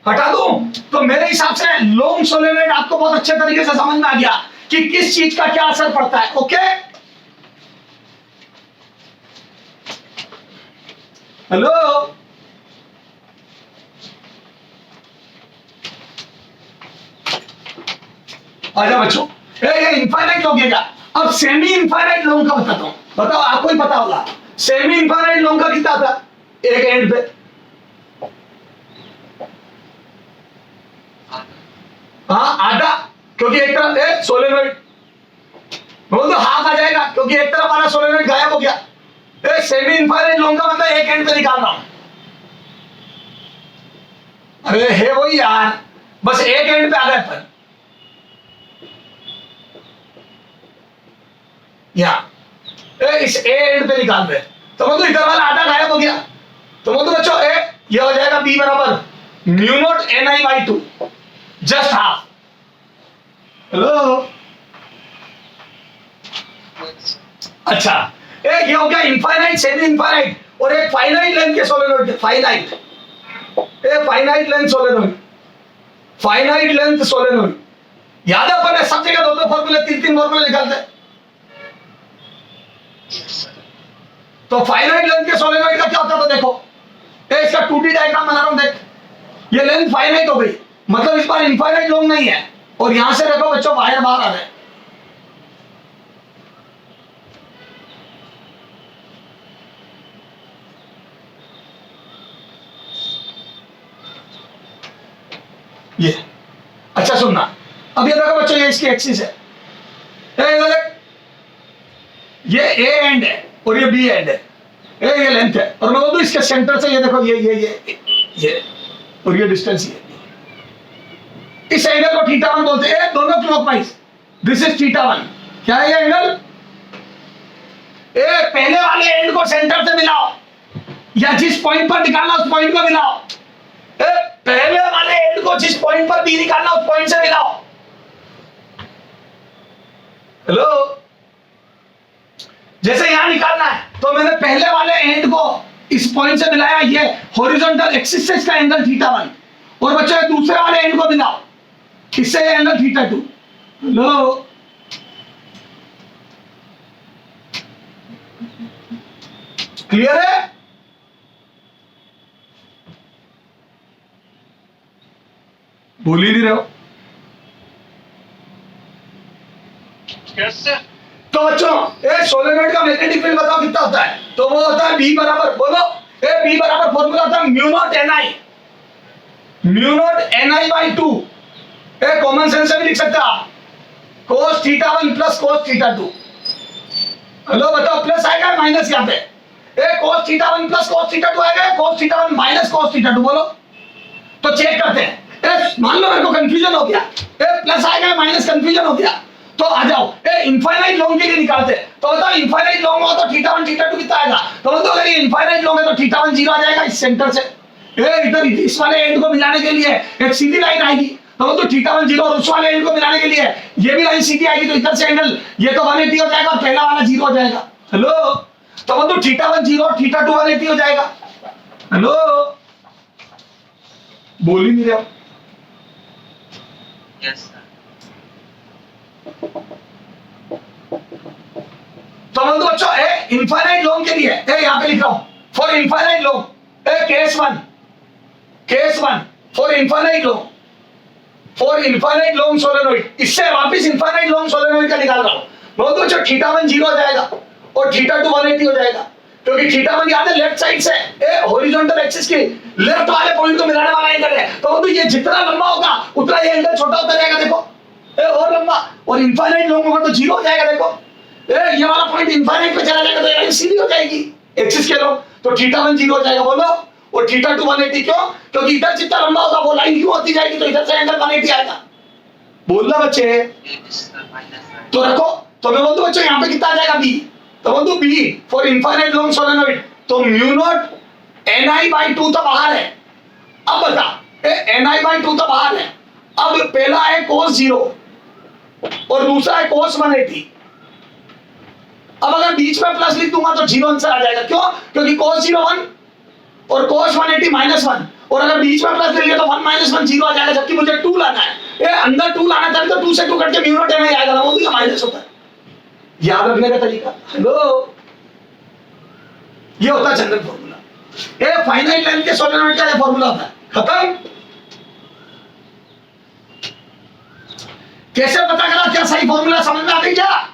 हटा दूं तो मेरे हिसाब से लॉन्ग सोलेनोइड आपको बहुत अच्छे तरीके से समझ में आ गया कि किस चीज का क्या असर पड़ता है। ओके, हेलो, आजा बच्चों, ये इनफाइनाइट हो गया। अब सेमी इनफाइनाइट लॉन्ग का बताता हूं, बताओ आपको ही पता होगा। सेमी इनफाइनाइट लॉन्ग का कितना था एक एंड पे? हाँ आधा, क्योंकि एक तरफ सोलेनोइड, बोल दो हाफ आ जाएगा क्योंकि एक तरफ वाला सोलेनोइड गायब हो गया। सेमी इनफाइनाइट लॉन्ग का मतलब एक एंड पे निकाल रहा हूं। अरे है वही यार, बस एक एंड पे आ गए पर इस ए एंड पे निकाल रहे, तो मतलब इधर वाला आधा गायब हो गया। तो मतलब बच्चों ये हो जाएगा बी बराबर mu naught ni/2, just half. Hello, अच्छा ये हो गया इनफाइनाइट, सेमी इनफाइनाइट, और एक फाइनाइट लेंथ के सोलेनोइड, फाइनाइट लेंथ सोलेनोइड। याद है अपन सब जगह दो फॉर्मूले, तीन फॉर्मूले निकालते हैं। तो फाइनाइट लेंथ के सोलेनोइड का क्या होता था देखो, इसका 2D डायग्राम बना रहा हूं, देख ये लेंथ फाइनाइट हो गई, मतलब इस बार इनफाइनाइट लॉन्ग नहीं है, और यहां से देखो बच्चों वायर बाहर आ रहे हैं। ये अच्छा सुनना, अब ये देखो बच्चों, ये इसकी एक्सिस है, ये ए एंड है और ये बी एंड है, ये लेंथ है, और मैं बोलूं इसके सेंटर से ये देखो ये और ये डिस्टेंस ये, इस एंगल को θ1 बोलते हैं, दोनों क्लॉकवाइज, दिस इज θ1। क्या है ये एंगल? पहले वाले एंड को सेंटर से मिलाओ, या जिस पॉइंट पर निकालना उस पॉइंट को मिलाओ। पहले वाले एंड को जिस पॉइंट पर बी निकालना उस पॉइंट से मिलाओ। हेलो, जैसे यहां निकालना है तो मैंने पहले वाले एंड को इस पॉइंट से मिलाया, ये हॉरिजॉन्टल एक्सिस से इसका एंगल θ1, और बच्चों दूसरे वाले एंड को मिलाओ, इससे एंगल θ2। हेलो, क्लियर है? बोल ही नहीं रहे हो। Yes, sir. तो बच्चों सोलेनोइड का मैग्नेटिक फील्ड बताओ कितना होता है? तो वो होता है बी बराबर, बोलो बी बराबर फॉर्मूला होता है mu naught ni/2। Common sense से भी लिख सकते हो आप, cos θ1 प्लस cos θ2। हेलो बताओ, प्लस आएगा माइनस यहाँ पे? cos θ1 प्लस cos θ2 आएगा, cos θ1 माइनस cos θ2। बोलो तो चेक करते हैं। मान लो मेरे को कंफ्यूजन हो गया, प्लस आएगा माइनस कंफ्यूजन हो गया, तो आ जाओ इनफाइनाइट लॉन्ग के लिए निकालते हैं। तो बताओ इनफाइनाइट लॉन्ग हो तो थीटा 1 थीटा 2 कितना आएगा? तो बताओ अगर ये इनफाइनाइट लॉन्ग है तो थीटा 1 0 आ जाएगा इस सेंटर से। इधर इस वाले एंड को मिलाने के लिए एक सीधी लाइन आएगी, तो थीटा 1 0 और उस वाले एंड को मिलाने के लिए ये भी लाइन सीधी आएगी, तो इधर से एंगल ये तो 180 हो जाएगा और पहला वाला 0 हो जाएगा। हेलो, तो थीटा 1 0 और थीटा 2 180 हो जाएगा। हेलो, बोल ही नहीं रहे हो। Yes sir. तो बच्चों इनफाइनाइट लॉन्ग के लिए यहां पे लिख रहा हूं for infinite long case 1 for infinite long solenoid. इससे वापस इनफाइनाइट लॉन्ग सोलेनोइड का निकाल रहा हूं। बच्चों थीटा 1 0 हो जाएगा और थीटा 2 180 हो जाएगा, क्योंकि थीटा 1 याद है लेफ्ट साइड से हॉरिजॉन्टल एक्सिस के लेफ्ट वाले पॉइंट को मिलाने वाला एंगल है। तो ये जितना लंबा होगा उतना ये एंगल छोटा होता जाएगा। देखो और लंबा, और इनफाइनाइट लॉन्ग होगा तो 0 हो जाएगा। देखो ये वाला पॉइंट इनफाइनाइट पे चला जाएगा तो लाइन सीधी हो जाएगी एक्सिस के लोग, तो थीटा 1 0 हो जाएगा। बोलो, और थीटा 2 180 क्यों? क्योंकि इधर जितना लंबा होगा वो लाइन क्यों होती जाएगी, तो इधर से एंगल 180 आएगा। बोलना बच्चे, तो रखो। तो मैं बोलता हूं बच्चों यहाँ पे कितना आ जाएगा बी, तो बोलता हूं B for infinite long solenoid, तो म्यू नॉट ni/2 तो बाहर है। अब बता ni/2 तो बाहर है। अब पहला है cos 0 और दूसरा है cos 180। अब अगर बीच में प्लस लिख दूंगा तो 0 आंसर आ जाएगा। क्यों? क्योंकि cos 0 1 और cos 180 -1, और अगर बीच में प्लस ले लिया तो 1 - 1 0 आ जाएगा, जबकि मुझे 2 लाना है। अंदर 2 लाना था तो 2 से 2 कट के म्यू नॉट ni आएगा ना, वो भी माइनस होता है। याद रखने का तरीका। हेलो, ये होता है जनरल फॉर्मूला। फाइनाइट लेंथ के सोलेनोइड का ये फॉर्मूला होता है। खत्म। कैसे पता करा क्या सही फॉर्मूला समझ में आ गई क्या?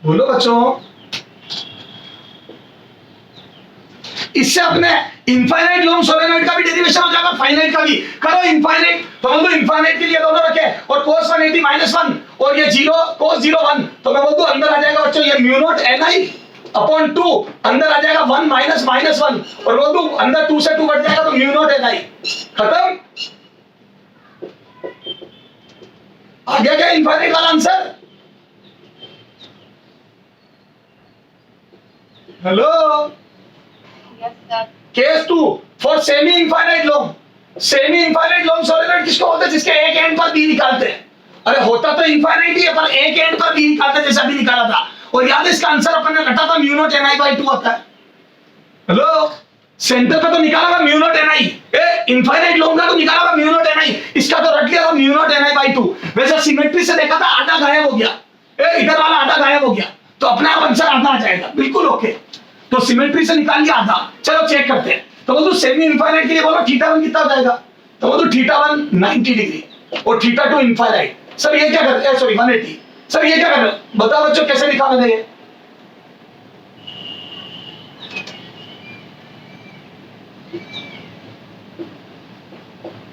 बोलो बच्चों। इससे अपने इनफाइनाइट लॉन्ग सोलेनोइड का भी डेरिवेशन हो जाएगा, फाइनाइट का भी करो। इनफाइनाइट तो बोल दो इनफाइनाइट के लिए दोनों रखे, और cos 180 -1 और ये 0 cos 0 1, तो मैं बोल दूं अंदर आ जाएगा बच्चों ये म्यू नॉट ni/2, अंदर आ जाएगा 1 - -1, और बोल दूं अंदर 2 से 2 कट जाएगा तो म्यू नॉट ni। खत्म। आ गया क्या इनफाइनाइट वाला answer? Hello, yes sir. Case 2 for semi infinite long. Semi infinite long solenoid किसको बोलते हैं? जिसके एक एंड पर बी निकालते हैं। अरे होता तो इनफाइनाइट ही है, पर एक एंड पर बी निकालते हैं, जैसा भी निकाला था। और याद है इसका आंसर अपन ने रटा था म्यू नॉट ni/2 आता है। हेलो, सेंटर पे तो निकाला था mu not ni, infinite long का तो निकाला था म्यू नॉट ni, इसका तो रट लिया था म्यू नॉट ni/2। वैसे सिमेट्री से देखा था आधा गायब हो गया, इधर वाला आधा गायब हो गया, तो अपना आंसर आधा आ जाएगा। बिल्कुल ओके, तो सिमेट्री से निकाल लिया आधा। चलो चेक करते हैं। तो बोलो सेमी इनफाइनाइट के लिए बोलो थीटा 1 कितना हो जाएगा? तो बोलो थीटा 1 90 डिग्री और थीटा 2 इनफाइनाइट। सर ये क्या कर, सॉरी 180। सर ये क्या कर, बताओ बच्चों कैसे लिखा मैंने ये?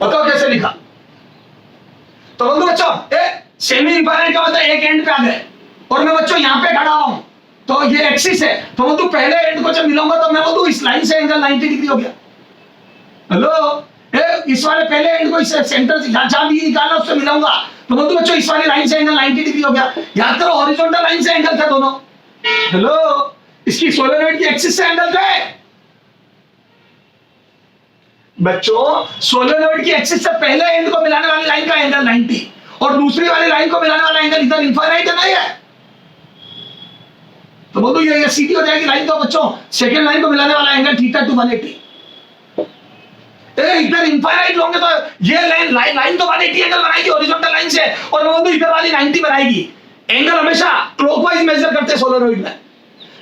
बताओ कैसे लिखा? तो बोलो बच्चों सेमी इनफाइनाइट का मतलब एक एंड पे आ गए, और मैं बच्चों यहाँ पे खड़ा हूं, तो ये एक्सिस है। तो वो तू पहले एंड को जब मिलाऊंगा तो मैं बोलूं इस लाइन से एंगल 90 डिग्री हो गया। हेलो, इस वाले पहले एंड को इस सेंटर से जहां भी निकालना उससे मिलाऊंगा, तो बोलूं बच्चों इस वाली लाइन से एंगल 90 डिग्री हो गया। याद करो हॉरिजॉन्टल लाइन से एंगल थे दोनों। हेलो, इसकी सोलेनोइड की एक्सिस से एंगल थे बच्चों। सोलेनोइड की एक्सिस से पहले एंड को मिलाने वाली लाइन का एंगल 90 और दूसरी वाली लाइन को मिलाने वाला एंगल इधर इनफाइनाइट है, नहीं है? तो बोल दो ये सीधी हो जाएगी लाइन। तो बच्चों सेकंड लाइन को मिलाने वाला एंगल थीटा 2 180। इधर इनफाइनाइट लोगे तो ये लाइन तो 180 एंगल बनाएगी हॉरिजॉन्टल लाइन से, और मैं बोल दूं इधर वाली 90 बनाएगी। एंगल हमेशा क्लॉकवाइज मेजर करते हैं सोलेनोइड में।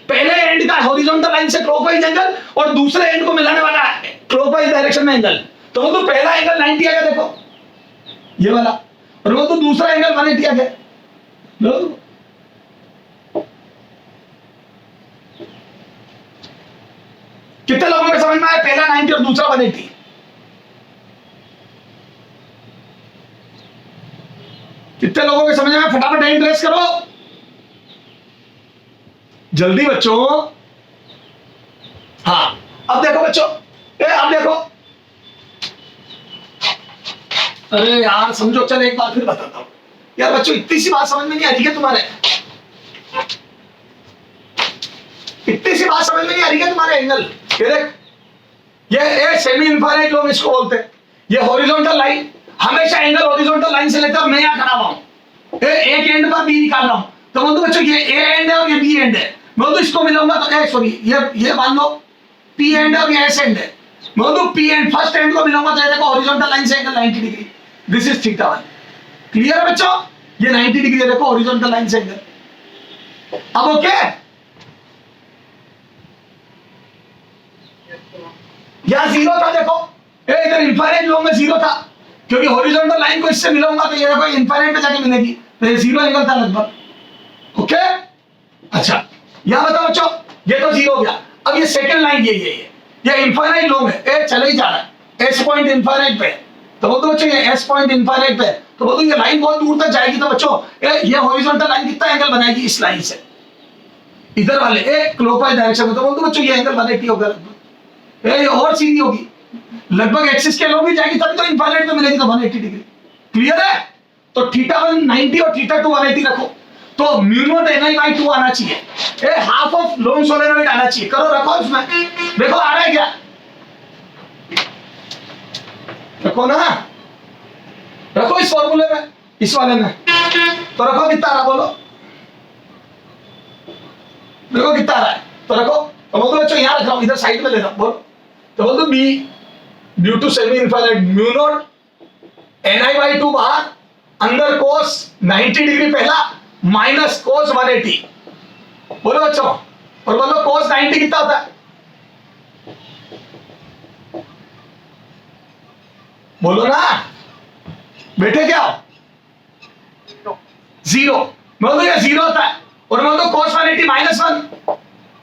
पहले एंड का हॉरिजॉन्टल लाइन से क्लॉकवाइज एंगल और दूसरे एंड को मिलाने वाला क्लॉकवाइज डायरेक्शन में एंगल। तो वो तो पहला एंगल 90 आ गया, देखो ये वाला, और वो तो दूसरा एंगल 180 आ गया। लो कितने लोगों को समझ में आया? पहला 90 और दूसरा 180। कितने लोगों को समझ में आया? फटाफट हैंड रेस करो जल्दी बच्चों। हाँ हाँ अब देखो बच्चों, अब देखो, अरे यार समझो, चल एक बार फिर बताता हूं यार बच्चों, इतनी सी बात समझ में नहीं आ रही है तुम्हारे, इतनी सी बात समझ में नहीं आ रही है तुम्हारे एंगल। ये देख, ये सेमी इंफाइनाइट लोग इसको बोलते हैं, ये हॉरिजॉन्टल लाइन, हमेशा एंगल हॉरिजॉन्टल लाइन से लेते हैं, और मैं यहां खड़ा हुआ हूं, एक एंड पर बी निकाल रहा हूं, तो बोल दो बच्चों ये ए एंड है और ये बी एंड है, बोल दो इसको मिलाऊंगा तो सॉरी ये मान लो पी एंड है और ये एस एंड है, बोल दो पी एंड फर्स्ट एंड को मिलाऊंगा तो ये देखो हॉरिजॉन्टल लाइन से angle 90 degree, this is theta 1। Clear है बच्चों, ये 90 डिग्री है, देखो हॉरिजॉन्टल लाइन से एंगल। अब ओके, यहां जीरो था, देखो इधर इंफाइनाइट लोग में जीरो था, क्योंकि हॉरिजॉन्टल लाइन को इससे मिलाऊंगा तो ये देखो इंफाइनाइट पे जाके मिलेगी, तो ये जीरो एंगल था लगभग। ओके, अच्छा यहां बताओ बच्चों, ये तो जीरो गया, अब ये सेकंड लाइन ये इंफाइनाइट लोग है, ए चले ही जा रहा है, एस पॉइंट इंफाइनाइट पे, तो बोल दो बच्चों ये एस पॉइंट इंफाइनाइट पे, तो बोल दो ये लाइन बहुत दूर तक जाएगी, तो बच्चों ये हॉरिजॉन्टल लाइन कितना एंगल बनाएगी इस लाइन से, इधर वाले क्लॉकवाइज डायरेक्शन में, तो बोल दो बच्चों ये एंगल 180 होगा लगभग, ये और सीधी होगी, लगभग एक्सिस के लोग भी जाएगी, तभी तो इंफाइनाइट पे मिलेगी, तो 180 डिग्री। क्लियर है, तो थीटा 1 90 और थीटा 2 180 रखो, तो म्यू नॉट ni/2 आना चाहिए, हाफ ऑफ लॉन्ग सोलेनोइड आना चाहिए, करो रखो उसमें, देखो आ रहा है क्या, रखो ना, रखो इस फॉर्मूले में, इस वाले में, तो रखो कितना आ रहा बोलो, देखो कितना आ रहा है, तो रखो, तो बोल दो बच्चों यहां रख रहा हूं, इधर साइड में ले रहा हूं, बोलो, तो बोल दो B due to semi infinite mu naught ni/2 बाहर, अंदर कोस 90 डिग्री पहला माइनस कोस 180, बोलो बच्चों, और बोलो कोस 90 कितना होता है, बोलो ना बेटे, क्या जीरो, बोल दो ये जीरो होता है, और बोल दो कोस 180 -1,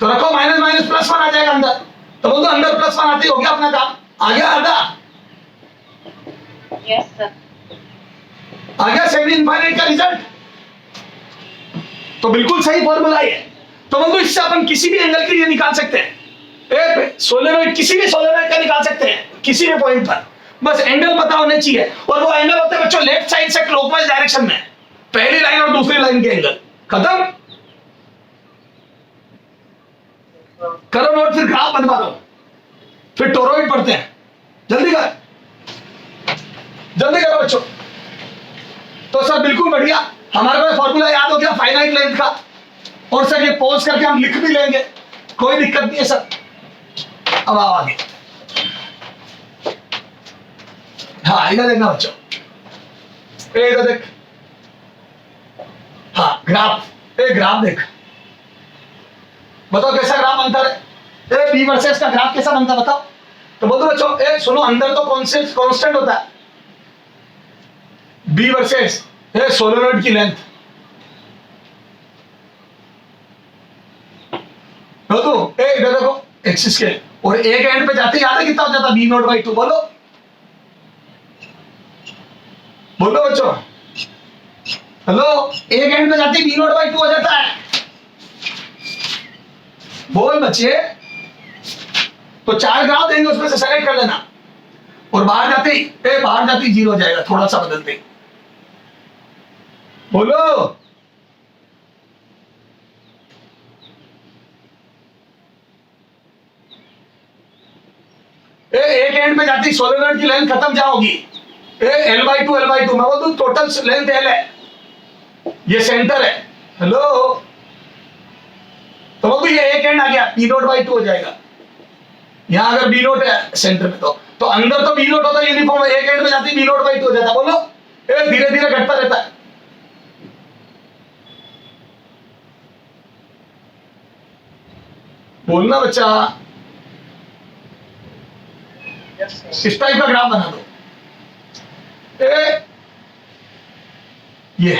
तो रखो माइनस माइनस प्लस 1 आ जाएगा अंदर, तो बोल दो अंदर +1 आते ही हो गया अपना काम, आ गया आधा, यस सर, आ गया सेमी इंफाइनाइट का रिजल्ट, तो बिल्कुल सही फॉर्मूला है, तो बोल दो इससे अपन किसी भी एंगल के लिए निकाल सकते हैं, सोलेनोइड किसी भी सोलेनोइड का निकाल सकते हैं किसी भी पॉइंट पर, बस एंगल पता होने चाहिए, और वो एंगल होते हैं बच्चों लेफ्ट साइड से क्लॉकवाइज डायरेक्शन में, पहली लाइन और दूसरी लाइन के एंगल, खत्म, करो नोट, फिर ग्राफ बनवा दो, फिर टोरॉइड पढ़ते हैं, जल्दी कर, जल्दी करो बच्चों। तो सर बिल्कुल बढ़िया, हमारे को फॉर्मूला याद हो गया फाइनाइट लेंथ का, और सर ये पॉज करके हम लिख भी लेंगे, कोई दिक्कत नहीं है सर। अब आओ आगे, हाँ इधर देखना बच्चों, इधर देख, हाँ ग्राफ, ग्राफ देख, बताओ कैसा ग्राफ बनता है, बी वर्सेस का ग्राफ कैसा बनता है बताओ, तो बोल दो बच्चों सुनो, अंदर तो कांस्टेंट होता है, बी वर्सेस सोलेनोइड की लेंथ, इधर देखो एक्सिस के, और एक एंड पे जाते याद है कितना हो जाता, b0/2, बोलो बोलो बच्चों, हेलो, एक एंड पे जाते b0/2 हो जाता है, बोल बच्चे, तो 4 ग्राफ देंगे उसमें से सेलेक्ट कर लेना, और बाहर जाते ही 0 हो जाएगा, थोड़ा सा बदलते ही, बोलो एक एंड पे जाती सोलेनोइड की लेंथ खत्म जाओगी, L/2 L/2, मैं बोल दूं टोटल लेंथ L है, ये सेंटर है, हेलो, तो बोल दूं ये एक एंड आ गया, b0/2 हो जाएगा, यहां अगर b0 है सेंटर में, तो अंदर तो b0 होता है यूनिफॉर्म, एक एंड पे जाती b0/2 हो जाता है, बोलो धीरे धीरे घटता रहता है, बोलना बच्चा, इस टाइप का ग्राफ बना दो, ये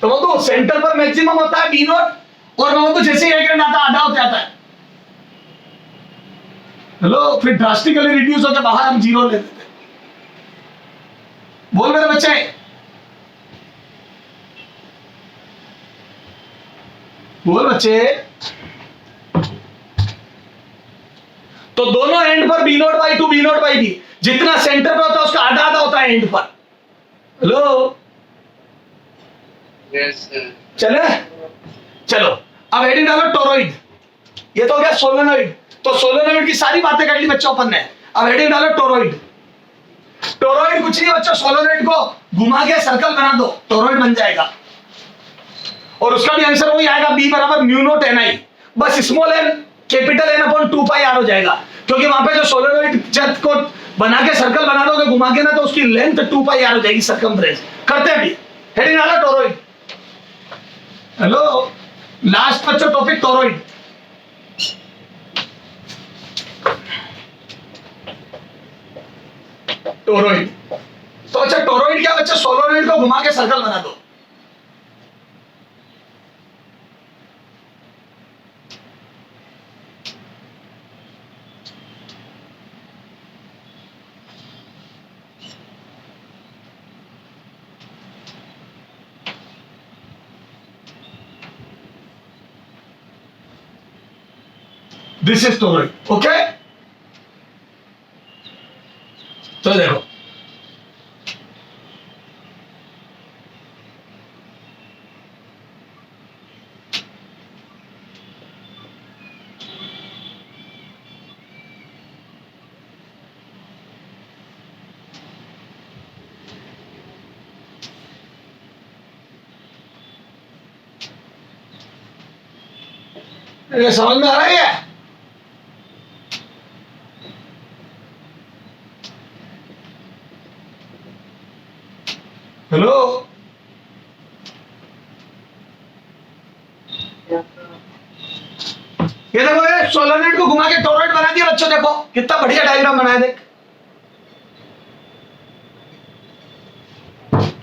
तो वो तो सेंटर पर मैक्सिमम होता है b0, और वो तो जैसे एक एंड आता आधा हो जाता है, हेलो, फिर ड्रास्टिकली रिड्यूस होकर बाहर हम 0 ले देते, बोल मेरे बच्चे, बोल बच्चे, एंड पर B naught by two B naught by D, जितना सेंटर पे होता है उसका आधा आधा होता है एंड पर। Hello, yes sir. चले, चलो अब हेडिंग डालो टोरॉइड। ये तो हो गया सोलेनॉइड, तो सोलेनॉइड की सारी बातें कर ली बच्चों अपन ने। अब हेडिंग डालो टोरॉइड। टोरॉइड कुछ नहीं बच्चों, सोलेनॉइड को घुमा के सर्कल बना दो, टोरॉइड बन जाएगा। और उसका भी आंसर वही आएगा, बी बराबर म्यू नोट एन आई, बस small N capital N upon 2 pi R हो जाएगा, क्योंकि वहां पे जो सोलेनॉइड जब को बना के सर्कल बना दोगे घुमा के ना, तो उसकी लेंथ 2 पाई आर हो जाएगी, सर्कमफ्रेंस। करते हैं भी, हेडिंग डालो टोरॉइड। हेलो, लास्ट बच्चों टॉपिक टोरॉइड। टोरॉइड, तो अच्छा टोरॉइड क्या बच्चों, सोलेनॉइड को घुमा के सर्कल बना दो। This is toroid, okay. तो देखो ये समझ में आ रहा है? हेलो, ये देखो, ये सोलेनॉइड को घुमा के टोरॉइड बना दिया बच्चों, देखो कितना बढ़िया डायग्राम बनाया, देख।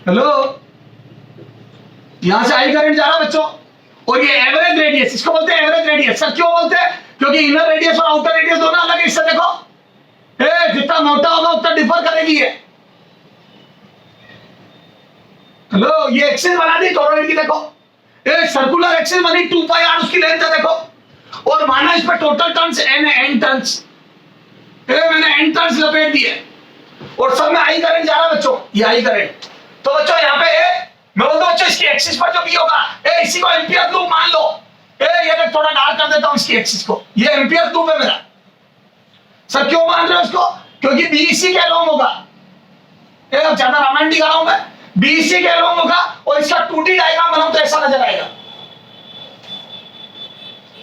हेलो, यहां से आई करंट जा रहा बच्चों, और ये एवरेज रेडियस, इसको बोलते हैं एवरेज रेडियस। सर क्यों बोलते हैं? क्योंकि इनर रेडियस और आउटर रेडियस दोनों अलग है। इससे देखो, जितना मोटा होगा उतना डिफर करेगी ये। हेलो, ये एक्सिस बना दी टोरॉइड की, देखो सर्कुलर एक्सिस बनी, 2 पाई आर उसकी लेंथ है, देखो। और माना इस पे टोटल टर्न्स n है, n टर्न्स, मैंने n टर्न्स लपेट दिए, और सब में आई करंट जा रहा है बच्चों, ये आई करंट। तो बच्चों यहाँ पे मैं बोलता हूँ बच्चों, इसकी एक्सिस पर जो भी होगा, इसी को एम्पियर लूप मान लो। ये देख, थोड़ा डार्क कर देता हूँ इसकी एक्सिस को, ये एम्पियर लूप है मेरा। सर क्यों मान रहे हो इसको? क्योंकि बीसी के अलोंग होगा। अब ज्यादा रामायण नहीं कर रहा हूं मैं, बीसी के अलोंग होगा, और इसका 2D डायग्राम बनाऊं तो ऐसा नजर आएगा।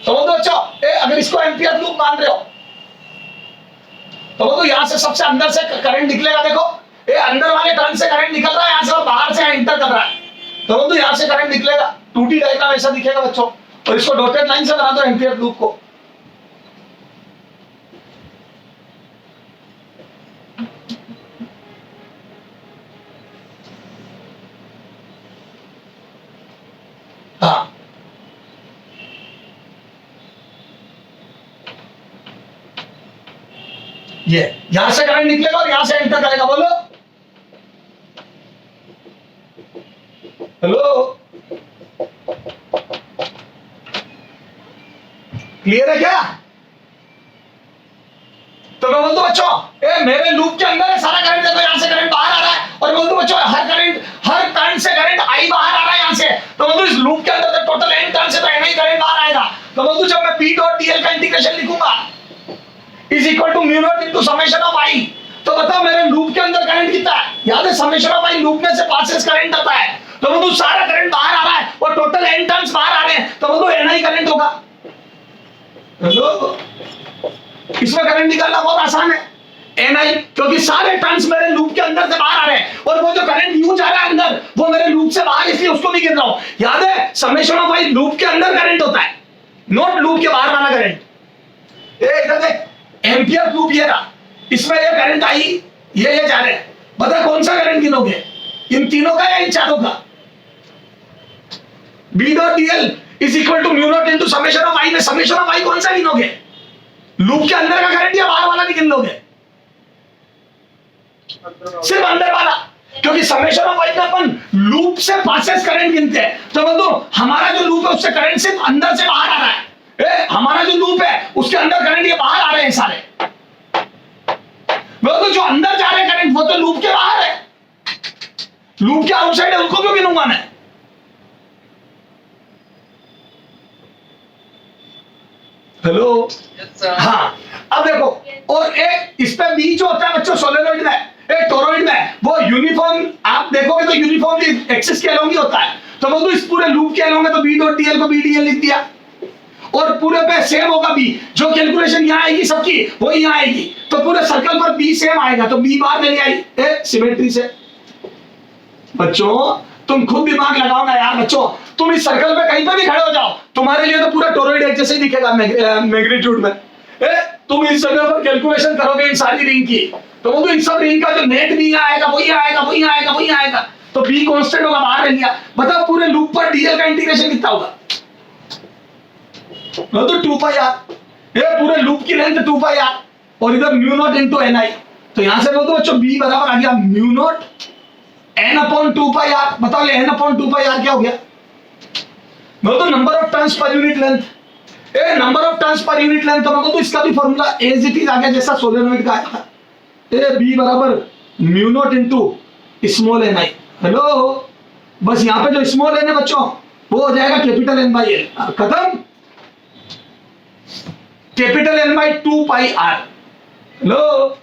तो बच्चों, अगर इसको एम्पियर लूप मान रहे हो, तो यहां से सबसे अंदर से करंट निकलेगा, देखो ये अंदर वाले टर्न से करंट निकल रहा है, यहां से बाहर से एंटर कर रहा है, तो यहां से करंट निकलेगा, 2D डायग्राम ऐसा दिखेगा बच्चों। और इसको डॉटेड लाइन से बना दो एम्पियर लूप को। हाँ, ये यहां से करंट निकलेगा और यहां से एंटर करेगा, बोलो। हेलो, क्लियर है क्या? तो मैं बोलता हूं बच्चों, मेरे लूप के अंदर है सारा करंट, देखो यहां से करंट बाहर आ रहा है, और बोलता हूं बच्चों हर टर्न से करंट आई बाहर आ रहा है यहां से, तो बोलता हूं इस लूप के अंदर तो टोटल n टर्न से तो n ही करंट बाहर आएगा। तो बोलता हूं जब मैं p डॉट dl का इंटीग्रेशन लिखूंगा is equal to mu naught into summation of i, तो बताओ मेरे लूप के अंदर करंट कितना है? याद है समेशन ऑफ i, लूप में से पासेस करंट आता है, तो बोलता हूं सारा करंट बाहर आ रहा है और टोटल n टर्न्स बाहर आ रहे हैं, तो बोलता हूं ni करंट होगा। हेलो, इसमें करंट निकालना बहुत आसान है, ni, क्योंकि सारे टर्न्स मेरे लूप के अंदर से बाहर आ रहे हैं, और वो जो करंट यूं जा रहा है अंदर, वो मेरे लूप से बाहर, इसलिए उसको नहीं गिन रहा हूं। याद है समेशन ऑफ i लूप के अंदर करंट होता है, नॉट लूप के बाहर वाला करंट। इधर देख, एम्पियर लूप ये रहा, इसमें ये करंट आई, ये जा रहे हैं, बता कौन सा करंट गिनोगे, इन तीनों का या इन चारों का? b dot dl is equal to mu naught into summation of i में समेशन ऑफ i कौन सा गिनोगे? लूप के अंदर का करंट या बाहर वाला भी गिन लोगे? सिर्फ अंदर वाला, क्योंकि समेशन ऑफ i में अपन लूप से पासेस करंट गिनते हैं, तो बोलो हमारा जो लूप है उससे करंट सिर्फ अंदर से बाहर आ रहा है, हमारा जो लूप है उसके अंदर करंट ये बाहर आ रहे हैं सारे। वो तो जो अंदर जा रहे करंट वो तो लूप के बाहर है, लूप के आउटसाइड है, उसको क्यों गिनूंगा मैं? Hello, Yes, sir. हाँ अब देखो, और एक इस पे बी जो होता है बच्चों सोलेनोइड में, एक टोरॉइड में, वो यूनिफॉर्म आप देखोगे तो यूनिफॉर्मली एक्सिस के अलोंग ही होता है। तो वो तो इस पूरे लूप के अलोंग है, तो बी डॉट डीएल को बी डीएल लिख दिया, और पूरे पे सेम होगा बी, जो कैलकुलेशन यहाँ आएगी सबकी वो यहाँ आएगी, तो पूरे सर्कल पर बी सेम आएगा, तो बी बार ले आई सिमेट्री से। बच्चों तुम खुद दिमाग लगाओ ना यार बच्चों, तुम इस सर्कल पे कहीं पर भी खड़े हो जाओ, तुम्हारे लिए तो पूरा टोरॉइड एक जैसे ही दिखेगा मैग्नीट्यूड में। तुम इस जगह पर कैलकुलेशन करोगे इन सारी रिंग की, तो वो तो इन सब रिंग का जो नेट भी यहाँ आएगा, वही आएगा, वही आएगा, वही आएगा, तो बी कांस्टेंट होगा, बाहर ले लिया। बताओ पूरे लूप पर डीएल का इंटीग्रेशन कितना होगा? वो तो 2 पाई आर, ये पूरे लूप की लेंथ 2 पाई आर, और इधर म्यू नॉट इनटू एन आई, तो यहां से बोल दो बच्चों बी बराबर आ गया mu naught n upon 2 pi R. बताओ ये n अपॉन 2 पाई आर क्या हो गया? बोल दो number of turns per unit length, number of turns per unit length, तो इसका भी फॉर्मूला एज इट इज आ गया जैसा सोलेनोइड का आया, बी बराबर mu naught into small N i. Hello, बस यहां पे जो स्मॉल एन है बच्चों वो हो जाएगा कैपिटल एन बाई एल, खत्म, capital N by 2 pi R. Hello,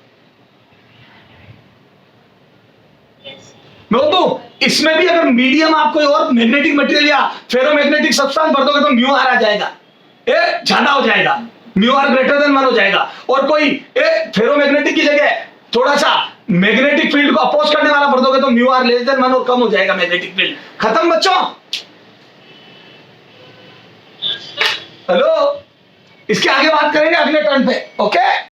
तो इसमें भी अगर मीडियम आप कोई और मैग्नेटिक मटेरियल या फेरोमैग्नेटिक सब्सटेंस भर दोगे तो म्यू आर आ जाएगा, ज्यादा हो जाएगा, म्यू आर ग्रेटर देन 1 हो जाएगा, और कोई फेरोमैग्नेटिक की जगह थोड़ा सा मैग्नेटिक फील्ड को अपोज करने वाला भर दोगे तो म्यू आर लेस देन 1 और कम हो जाएगा मैग्नेटिक फील्ड। खत्म बच्चों। हेलो, इसके आगे बात करेंगे अगले टर्न पे, ओके।